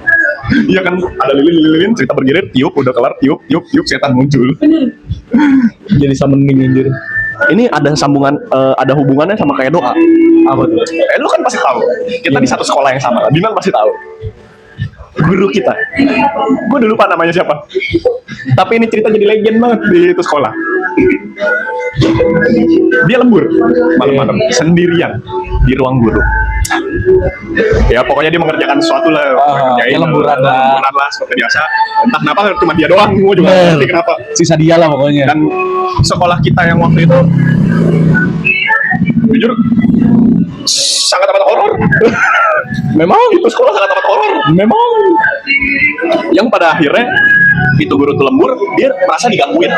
Iya kan, ada lilin, cerita bergilir, tiup, udah kelar, tiup, setan muncul. Jadi summoning anjir. Ini ada sambungan, ada hubungannya sama kayak doa. Apa tuh? Lu kan pasti tahu. Kita di satu sekolah yang sama. Dinan pasti tahu. Guru kita. Gue udah lupa namanya siapa. Tapi ini cerita jadi legend banget di itu sekolah. Dia lembur malam-malam sendirian di ruang guru. Ya pokoknya dia mengerjakan sesuatu lah. Ya lemburan lah. Seperti biasa. Entah kenapa cuma dia doang. Gue juga nggak ngerti kenapa. Sisa dia lah pokoknya. Dan sekolah kita yang waktu itu jujur sangat amat horor. Memang itu sekolah sangat amat horor. Memang. Yang pada akhirnya itu guru tuh lembur, dia merasa digangguin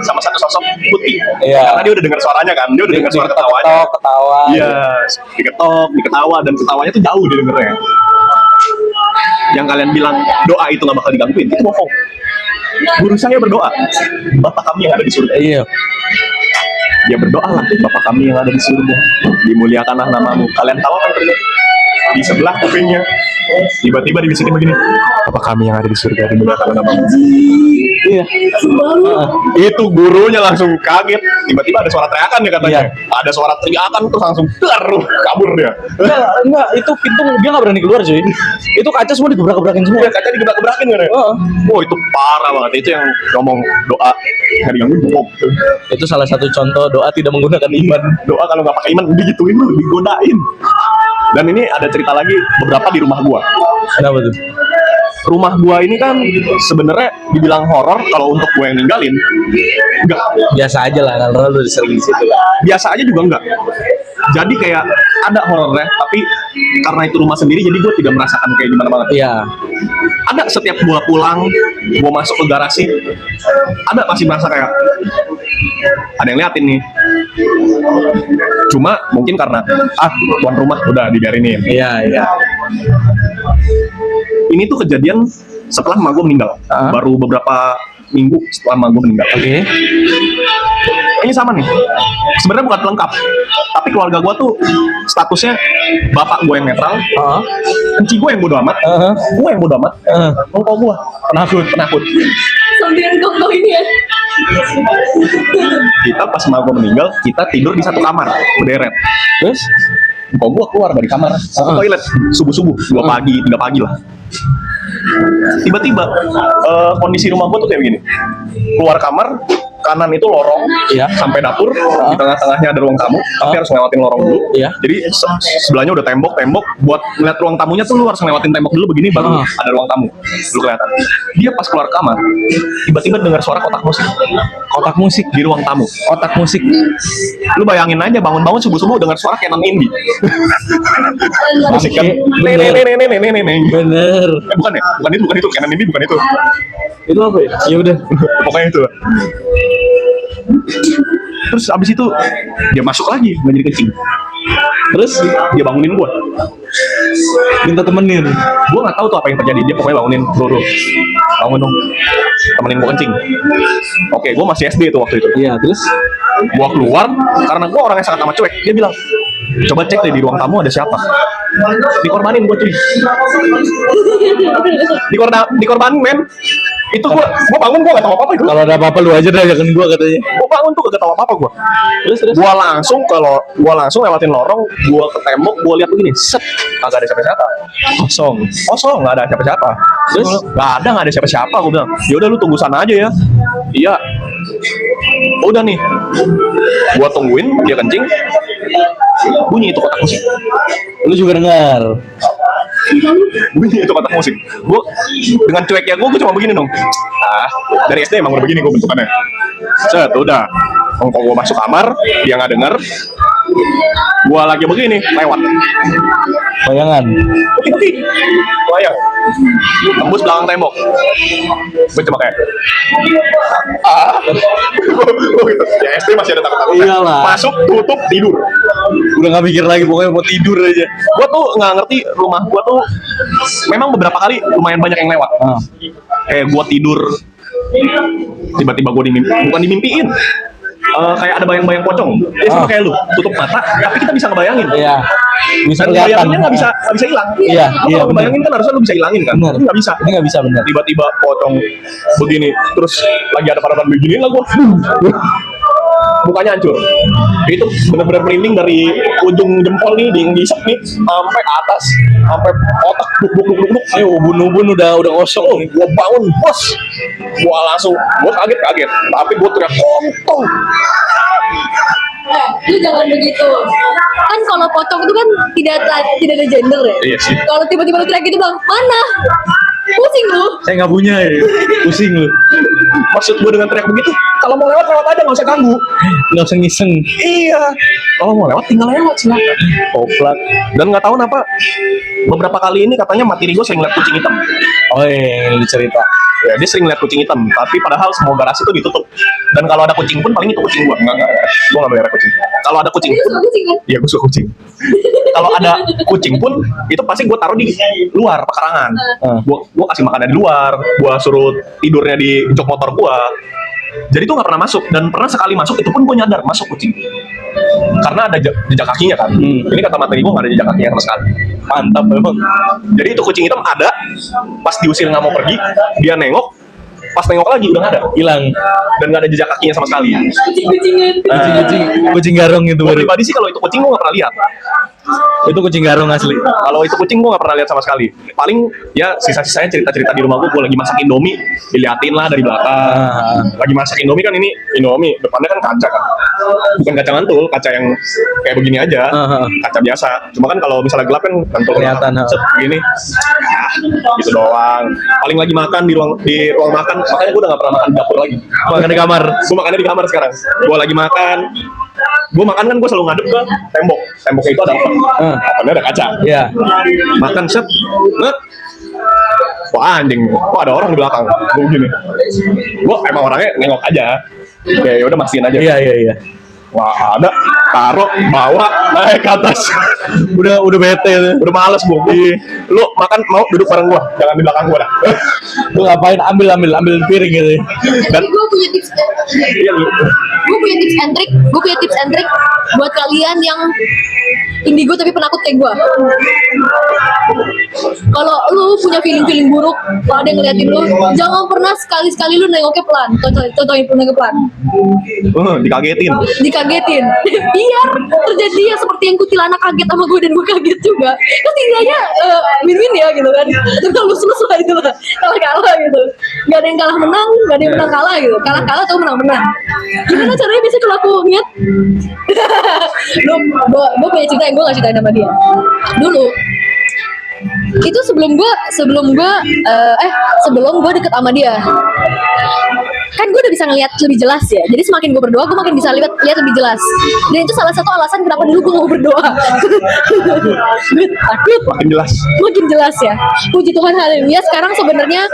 sama satu sosok putih. Iya. Karena dia udah dengar suaranya kan, dia udah dengar suara ketawanya. Ketawa. Iya, diketawa dan ketawanya tuh jauh dia dengernya. Yang kalian bilang doa itu nggak bakal digangguin, itu bohong. Guru saya berdoa, Bapak kami yang ada di surga. Iya. Dia berdoa lah, Bapak kami yang ada di surga, dimuliakanlah namamu. Kalian tahu kan terjadi? Di sebelah kupingnya tiba-tiba dibisikin begini, Bapak kami yang ada di surga, dimuliakanlah namamu. Iya. Itu gurunya langsung kaget. Tiba-tiba ada suara teriakan ya katanya. Iya. Ada suara teriakan terus langsung kabur dia. Enggak, itu pintu dia nggak berani keluar cuy. Itu kaca semua digebrak-gebrakin semua. Iya, kaca digebrak-gebrakin kan ya. Oh, itu parah banget. Itu yang ngomong doa dari gangguin bohong. Itu salah satu contoh doa tidak menggunakan iman. Doa kalau nggak pakai iman digituin lu, digodain. Dan ini ada cerita lagi beberapa di rumah gua. Kenapa tuh? Rumah gua ini kan sebenarnya dibilang horor kalau untuk gua yang ninggalin. Enggak. Biasa aja lah, kalau lu sering di situ. Biasa aja juga enggak. Jadi kayak ada horornya, tapi karena itu rumah sendiri jadi gue tidak merasakan kayak gimana banget. Iya. Ada setiap gue pulang, gue masuk ke garasi, ada pasti merasa kayak ada yang liatin nih. Cuma mungkin karena tuan rumah udah dibiarinin. Iya. Ini tuh kejadian setelah emak gue meninggal. Baru beberapa minggu setelah emak gue meninggal. Oke. Ini sama nih. Sebenarnya bukan pelengkap, tapi keluarga gue tuh statusnya bapak gue yang netral, enci gue yang bodo amat, gue yang bodo amat, engkau gue penakut. Sambil kau ini ya. Kita pas emak gue meninggal, kita tidur di satu kamar berderet. Terus? Engkau gue keluar dari kamar, ke toilet subuh-subuh, 2 pagi, 3 pagi lah. Tiba-tiba kondisi rumah gue tuh kayak begini. Keluar kamar, kanan itu lorong, sampai dapur, di tengah-tengahnya ada ruang tamu, tapi harus ngelewatin lorong dulu. Jadi sebelahnya udah tembok, buat ngeliat ruang tamunya tuh lu harus ngelewatin tembok dulu begini, baru ada ruang tamu, lu kelihatan. Dia pas keluar kamar, tiba-tiba dengar suara kotak musik di ruang tamu. Kotak musik. Lu bayangin aja bangun-bangun subuh-subuh dengar suara Canon Indie. Musik kan. Bener. Bukan ya? Bukan itu. Canon Indie bukan itu. Itu apa ya? Ya udah. Pokoknya itu lah. Terus abis itu dia masuk lagi menjadi kencing. Terus dia bangunin gua, Minta temenin. Gua nggak tahu tuh apa yang terjadi. Dia pokoknya bangunin, bro, bangun dong, temenin gua kencing. Oke, gua masih SD tuh waktu itu. Iya, terus Gua keluar karena gua orang yang sangat amat cuek. Dia bilang, coba cek deh di ruang tamu ada siapa. Dikorbanin gua cuy. Dikorbanin men. Itu gua bangun gua gak tahu apa-apa itu. Kalau ada apa-apa lu aja dajakan gua katanya. Gua bangun tuh gak tahu apa-apa gua. Terus. Gua langsung lewatin lorong, gua ke tembok, gua lihat begini, set, kagak ada siapa-siapa. Kosong, nggak ada siapa-siapa. Terus nggak ada siapa-siapa. Gua bilang, ya udah lu tunggu sana aja ya. Iya. Udah nih, gua tungguin dia kencing. Bunyi itu kotak musik. Lu juga dengar. Bunyi itu kotak musik. Gua dengan cueknya gua cuma begini dong. Dari SD emang udah begini gua bentukannya. Set, udah. Kalau gua masuk kamar, dia nggak denger. Gua lagi begini, lewat. Bayangan. Bayang. Tembus belakang tembok. Gue cuma kayak gitu. Ya SD masih ada takut-takut. Iyalah. Masuk, tutup, tidur. Udah nggak mikir lagi, pokoknya mau tidur aja. Gua tuh nggak ngerti, rumah gua tuh memang beberapa kali lumayan banyak yang lewat. Kayak gua tidur, tiba-tiba gua bukan dimimpiin. Kayak ada bayang-bayang pocong. Dia sama kayak lu, tutup mata, tapi kita bisa ngebayangin. Iya. Bisa Dan kelihatan. bayanginnya nggak bisa hilang. Iya, Lu iya, kalau bener. bayangin kan harusnya lu bisa hilangin kan. Bener. Ini nggak bisa. Ini nggak bisa bener. Tiba-tiba pocong begini, terus lagi ada parapan begini lah gua. Mukanya hancur. Itu benar-benar merinding dari ujung jempol nih, diisep nih, sampai atas, sampai otak duk. Ayo ubun-ubun udah kosong. Gua bangun, bos. Gua kaget. Tapi gua teriak kontol. Lu jangan begitu. Kan kalau pocong itu kan tidak ada gender ya. Iya sih. Kalau tiba-tiba lu teriak gitu bang, mana? Pusing lu. Saya nggak punya ya. Pusing lu. Maksud gua dengan teriak begitu, kalau mau lewat aja, nggak usah ganggu. Nggak usah ngiseng. Iya. Kalau mau lewat tinggal lewat silakan. Koplak. Dan nggak tahu kenapa beberapa kali ini katanya materi gue sering lihat kucing hitam. Oh iya, yang lu cerita. Ya dia sering lihat kucing hitam, tapi padahal semua garasi itu ditutup. Dan kalau ada kucing pun paling itu kucing gue. Enggak. Gue nggak melihara kucing. Kalau ada kucing, Tapi lu suka kucing kan? iya gue suka kucing. Kalau ada kucing pun itu pasti gue taruh di luar pekarangan. Gue kasih makannya di luar. Gue suruh tidurnya di jok motor gue. Jadi itu nggak pernah masuk, dan pernah sekali masuk itu pun gue nyadar masuk kucing karena ada jejak kakinya kan. Ini kata materi gue nggak ada jejak kakinya sama sekali. Mantap memang. Jadi itu kucing hitam ada, pas diusir nggak mau pergi, dia nengok, pas nengok lagi udah nggak ada, Hilang. dan nggak ada jejak kakinya sama sekali. Kucing-kucingan. Kucing garong itu Gue baru. pribadi sih kalau itu kucing gue nggak pernah lihat. Itu kucing garong asli. Kalau itu kucing gue nggak pernah lihat sama sekali. Paling ya sisa-sisanya cerita-cerita di rumah gue lagi masak Indomie, diliatin lah dari belakang. Lagi masak Indomie kan, ini Indomie depannya kan kaca kan, bukan kaca mantul, kaca yang kayak begini aja, kaca biasa. Cuma kan kalau misalnya gelap kan mantul Kelihatan, set begini, gitu doang. Paling lagi makan di ruang makan, makanya gue udah nggak pernah makan di dapur lagi. Makan di kamar. Gue makannya di kamar sekarang. Gue lagi makan, gue makan kan gue selalu ngadep ke tembok. Temboknya itu ada oven, ovennya ada kaca. Iya. Makan set, wah anjing, kok ada orang di belakang. Gue begini, gue emang orangnya nengok aja. Ya udah mastiin aja. Iya. Wah ada, taruh, bawa, naik ke atas. Udah bete tuh. Udah males gue. Lu makan mau duduk bareng gue, jangan di belakang gue dah. Lu ngapain ambil piring gitu. Dan Tapi gue punya tips. iya lu. Gue punya tips and trick buat kalian yang indigo tapi penakut kayak gue. Kalau lu punya feeling buruk, kalau ada yang ngeliatin lu, jangan pernah sekali-sekali lu nengoknya pelan. Contohin nengok pelan. Dikagetin. Dikagetin. Biar terjadi ya seperti yang kuntilanak kaget sama gue dan gue kaget juga. Kan setidaknya win-win ya gitu kan. Tapi kalau lulus lah itu lah, kalah gitu. Gak ada yang kalah menang, gak ada yang menang kalah gitu. Kalah atau menang. Gimana caranya biasanya kalau aku niat? Gue punya cerita yang gue gak ceritain sama dia. Dulu itu sebelum gue deket sama dia, kan gue udah bisa ngeliat lebih jelas ya. Jadi semakin gue berdoa, gue makin bisa lihat lebih jelas. Dan itu salah satu alasan kenapa dulu gue mau berdoa. Takut makin jelas ya. Puji Tuhan, haleluya. Sekarang sebenarnya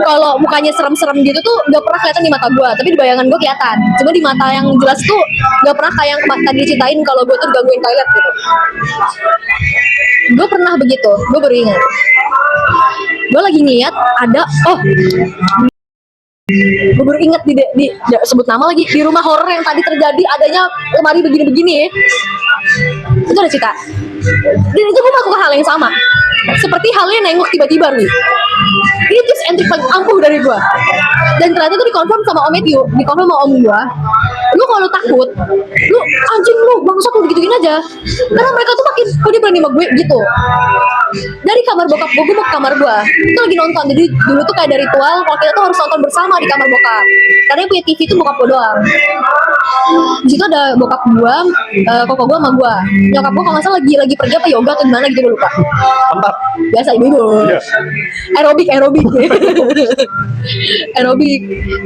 kalau mukanya serem-serem gitu tuh gak pernah kelihatan di mata gue, tapi di bayangan gue kelihatan. Cuma di mata yang jelas tuh gak pernah kayak yang tadi diceritain kalau gue tuh gangguin toilet gitu. Gue pernah begitu, gue baru ingat. Gue lagi niat ada, gue baru inget di sebut nama lagi, di rumah horor yang tadi terjadi adanya lemari begini-begini. Itu ada cerita. Dan itu gue melakukan hal yang sama. Seperti halnya nengok tiba-tiba nih. Ini tips and trick paling ampuh dari gue. Dan ternyata itu dikonfirm sama Om Matthew, dikonfirm sama Om gue. Lu kalau takut, lu anjing lu bangsat lu digituin aja. Karena mereka tuh makin dia berani sama gue gitu. Dari kamar bokap gue mau ke kamar gue. Itu lagi nonton. Jadi dulu tuh kayak ada ritual kalau kita tuh harus nonton bersama di kamar bokap. Karena yang punya TV itu bokap gue doang. Di situ ada bokap gue, koko gue sama gue. Nyokap gue kalau nggak salah lagi pergi apa yoga atau gimana gitu gue lupa. Mantap. Biasa ibu. Iya. Aerobik. Aerobik.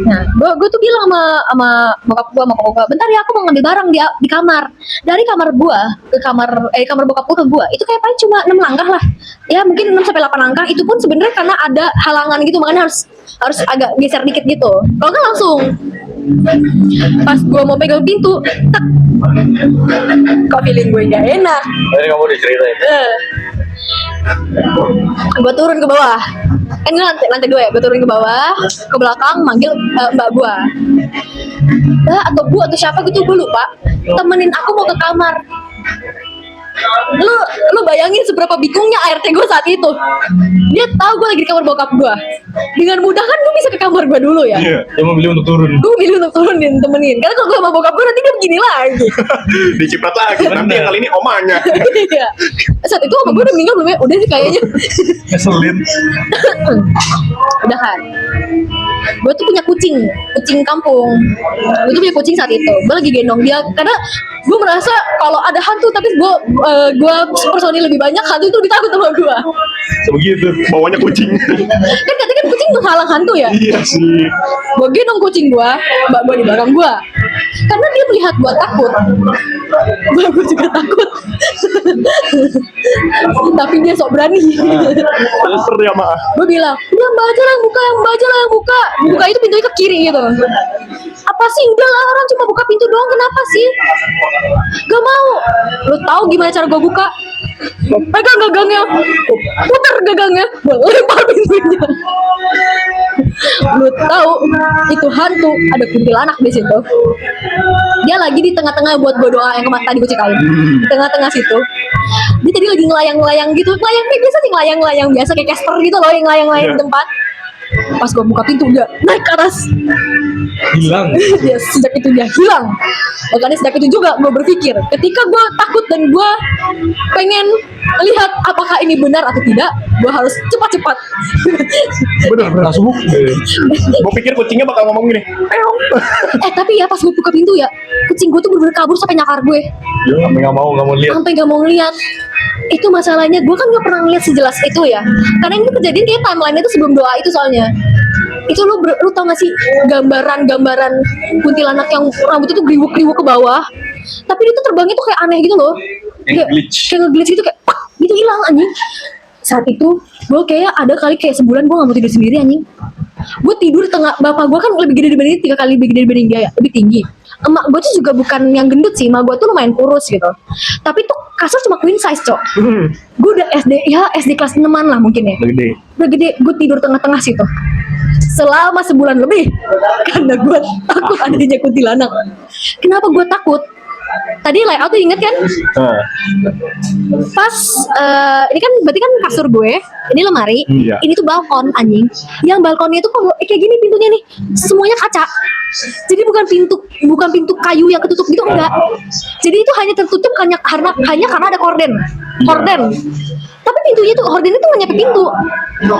Nah, gue tuh bilang sama bokap gue sama koko gue, bentar ya aku mau ngambil barang di kamar. Dari kamar gue ke kamar bokap gue ke gue, itu kayak paling cuma 6 langkah lah. Ya mungkin 6 sampai 8 langkah. Itu pun sebenarnya karena ada halangan gitu, makanya harus agak geser dikit gitu. Kalau kan langsung. Pas gue mau pegang pintu, tak. Kok feeling gue nggak enak. Tadi kamu udah ceritain. Gue turun ke bawah. Ini lantai 2 ya. Gue turun ke bawah, ke belakang manggil mbak gue. Atau bu atau siapa gitu gue lupa. Temenin aku mau ke kamar. Lu bayangin seberapa bingungnya ART gue saat itu. Dia tahu gue lagi di kamar bokap gue. Dengan mudah kan gue bisa ke kamar gue dulu ya. Iya. Dia memilih untuk turun. Gue milih untuk turunin temenin. Karena kalau gue sama bokap gue nanti dia begini lagi. Diciprat lagi. Nanti yang kali ini omanya. Iya. Saat itu sama gue udah meninggal belum ya? Udah sih kayaknya. Ngeselin. Udahan. Gue tuh punya kucing kampung. Gue tuh punya kucing saat itu. Gue lagi gendong dia karena gue merasa kalau ada hantu tapi gue personil lebih banyak, hantu itu lebih takut sama gue. Begitu. Bawanya kucing. Kan katanya kan kucing tuh halang hantu ya. Iya sih. Gue gendong kucing gue, mbak gue di belakang gue. Karena dia melihat gue takut, mbak gue juga takut. Tapi dia sok berani. Terus ya maaf. Gue bilang, udah mbak aja lah yang buka, buka itu pintunya ke kiri gitu. Apa sih, udahlah orang cuma buka pintu doang, kenapa sih? Gak mau. Lu tahu gimana cara gue buka? Pegang gagangnya, putar gagangnya, gue lempar pintunya. Lu tahu itu hantu, ada kuntilanak di situ. Dia lagi di tengah-tengah buat gue doa yang tadi gue ceritain. Di tengah-tengah situ. Dia tadi lagi ngelayang-layang gitu. Ngelayang kayak biasa sih, ngelayang-layang biasa kayak Casper gitu loh, yang ngelayang-layang di tempat. Pas gue buka pintu dia naik ke atas, Hilang. ya, sejak itu dia hilang. Makanya sejak itu juga gue berpikir, ketika gue takut dan gue pengen lihat apakah ini benar atau tidak, gue harus cepat-cepat. Bener. Langsung. Gue pikir kucingnya bakal ngomong gini. Tapi ya pas gue buka pintu ya, kucing gue tuh bener-bener kabur sampai nyakar gue, Sampai nggak mau lihat. sampai gak mau ngeliat. Itu masalahnya, gue kan gak pernah ngeliat sejelas itu ya, karena ini kejadian kayak timeline itu sebelum doa itu soalnya. Itu lu tau gak sih gambaran kuntilanak yang rambutnya tuh kriwuk-kriwuk ke bawah, tapi dia tuh terbangnya tuh kayak aneh gitu loh, kayak nge-glitch gitu, kayak pak gitu hilang anjing. Saat itu gue kayak ada kali kayak sebulan gue gak mau tidur sendiri anjing. Gue tidur di tengah, bapak gue kan lebih gede dibanding 3 kali lebih gede dibanding dia ya, lebih tinggi. Emak gue tuh juga bukan yang gendut sih, emak gue tuh lumayan kurus gitu. Tapi tuh kasur cuma queen size, cok. Gue udah SD kelas 6-an lah mungkin ya. Udah gede, gue tidur tengah-tengah situ selama sebulan lebih karena gue takut adanya kuntilanak. Kenapa gue takut? Tadi layout tuh inget kan? Pas ini kan berarti kan kasur gue, ini lemari, Iya. ini tuh balkon anjing. Yang balkonnya itu kalau kayak gini pintunya nih, semuanya kaca. Jadi bukan pintu kayu yang ketutup gitu, enggak. Jadi itu hanya tertutup hanya karena ada korden. Tapi pintunya tuh, horden itu nggak nyampe pintu.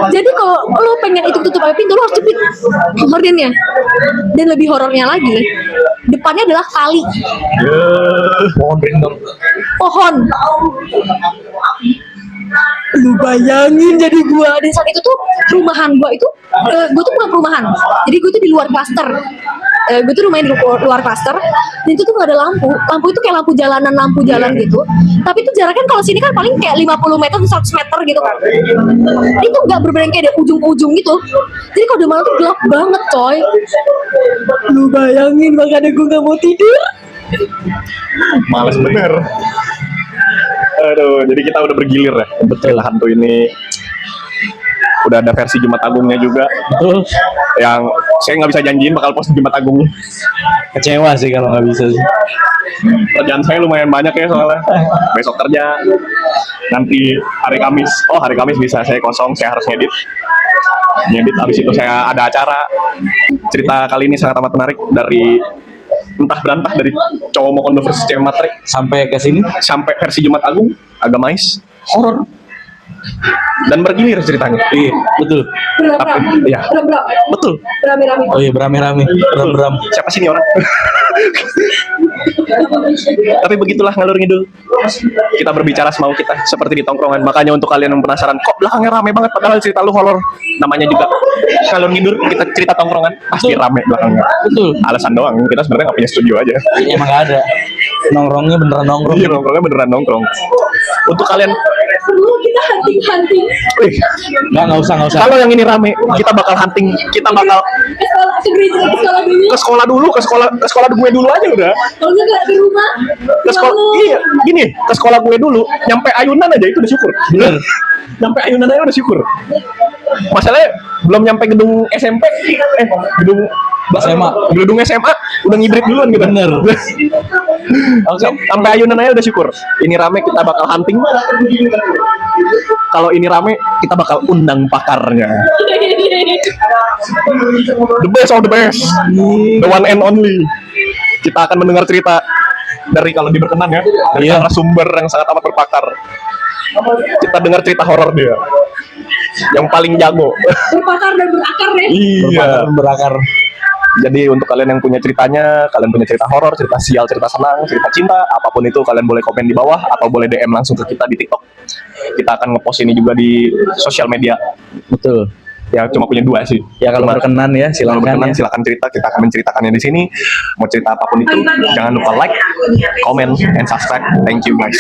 Jadi kalau lo pengen itu tutup pakai pintu, lo harus cepet hordennya. Dan lebih horornya lagi, depannya adalah kali. Pohon rindang. Pohon. Lu bayangin jadi gua, dan saat itu tuh rumahan gua itu gua tuh bukan perumahan, jadi gua tuh di luar klaster. Gue tuh rumahnya di luar klaster, dan itu tuh gak ada lampu itu kayak lampu jalan gitu, tapi itu jaraknya kalau sini kan paling kayak 50 meter 100 meter gitu kan. Itu gak bener-bener kayak dari ujung ke ujung gitu, jadi kalau udah malam tuh gelap banget coy. Lu bayangin, makanya gue gak mau tidur. Males bener. Aduh, jadi kita udah bergilir ya. Betul, hantu ini. Udah ada versi Jumat Agungnya juga. Betul. Yang saya nggak bisa janjiin bakal post Jumat Agungnya. Kecewa sih kalau nggak bisa sih. Kerjaan saya lumayan banyak ya soalnya. Besok kerja. Nanti hari Kamis. Oh, hari Kamis bisa saya kosong, saya harus ngedit. Ngedit, habis itu saya ada acara. Cerita kali ini sangat amat menarik, dari entah berantah, dari cowok mau kondo versus cewek matre Sampai ke sini. sampai versi Jumat Agung, agamais, horor, dan bergilir ceritanya. Iya, betul. Tapi, ya, betul. Rame-rame. Oh iya, berame-rame. Beram-beram. Siapa sih ini orang? Tapi begitulah ngalur ngidul. Kita berbicara semau kita seperti di tongkrongan. Makanya untuk kalian yang penasaran, kok belakangnya rame banget padahal cerita lu horor. Namanya juga ngalur ngidul, kita cerita tongkrongan pasti rame belakangnya. Betul. Alasan doang. Kita sebenarnya nggak punya studio aja. Emang gak ada. Nongkrongnya beneran nongkrong. Iya, nongkrongnya beneran nongkrong. Untuk kalian, Perlu kita hunting-hunting. wih, Nggak usah. kalau yang ini rame, kita bakal hunting, kita bakal Ke sekolah dulu. ke sekolah gue dulu aja udah. Kalau nggak di rumah. Ke sekolah, iya, gini, ke sekolah gue dulu, nyampe ayunan aja itu udah syukur. Bener. Nyampe ayunan aja udah syukur. Masalahnya belum nyampe gedung SMP, gedung SMA. gedung SMA udah ngibrit duluan gitu. Bener. Oke, sampai ayunan aja udah syukur. Ini rame, kita bakal hunting. Kalau ini rame, kita bakal undang pakarnya. The best of the best, the one and only. Kita akan mendengar cerita dari, kalau diberkenan ya, dari Iya. narasumber yang sangat amat berpakar. Kita dengar cerita horor dia, yang paling jago. Berpakar dan berakar ya. Iya. Berakar. Jadi untuk kalian yang punya ceritanya, kalian punya cerita horor, cerita sial, cerita senang, cerita cinta, apapun itu, kalian boleh komen di bawah atau boleh DM langsung ke kita di TikTok. Kita akan ngepost ini juga di sosial media. Betul. Ya cuma punya 2 sih. Ya kalau Cuma- berkenan ya Kalau silakan berkenan ya. silakan cerita, kita akan menceritakannya di sini. Mau cerita apapun itu, jangan lupa like, comment, and subscribe. Thank you guys.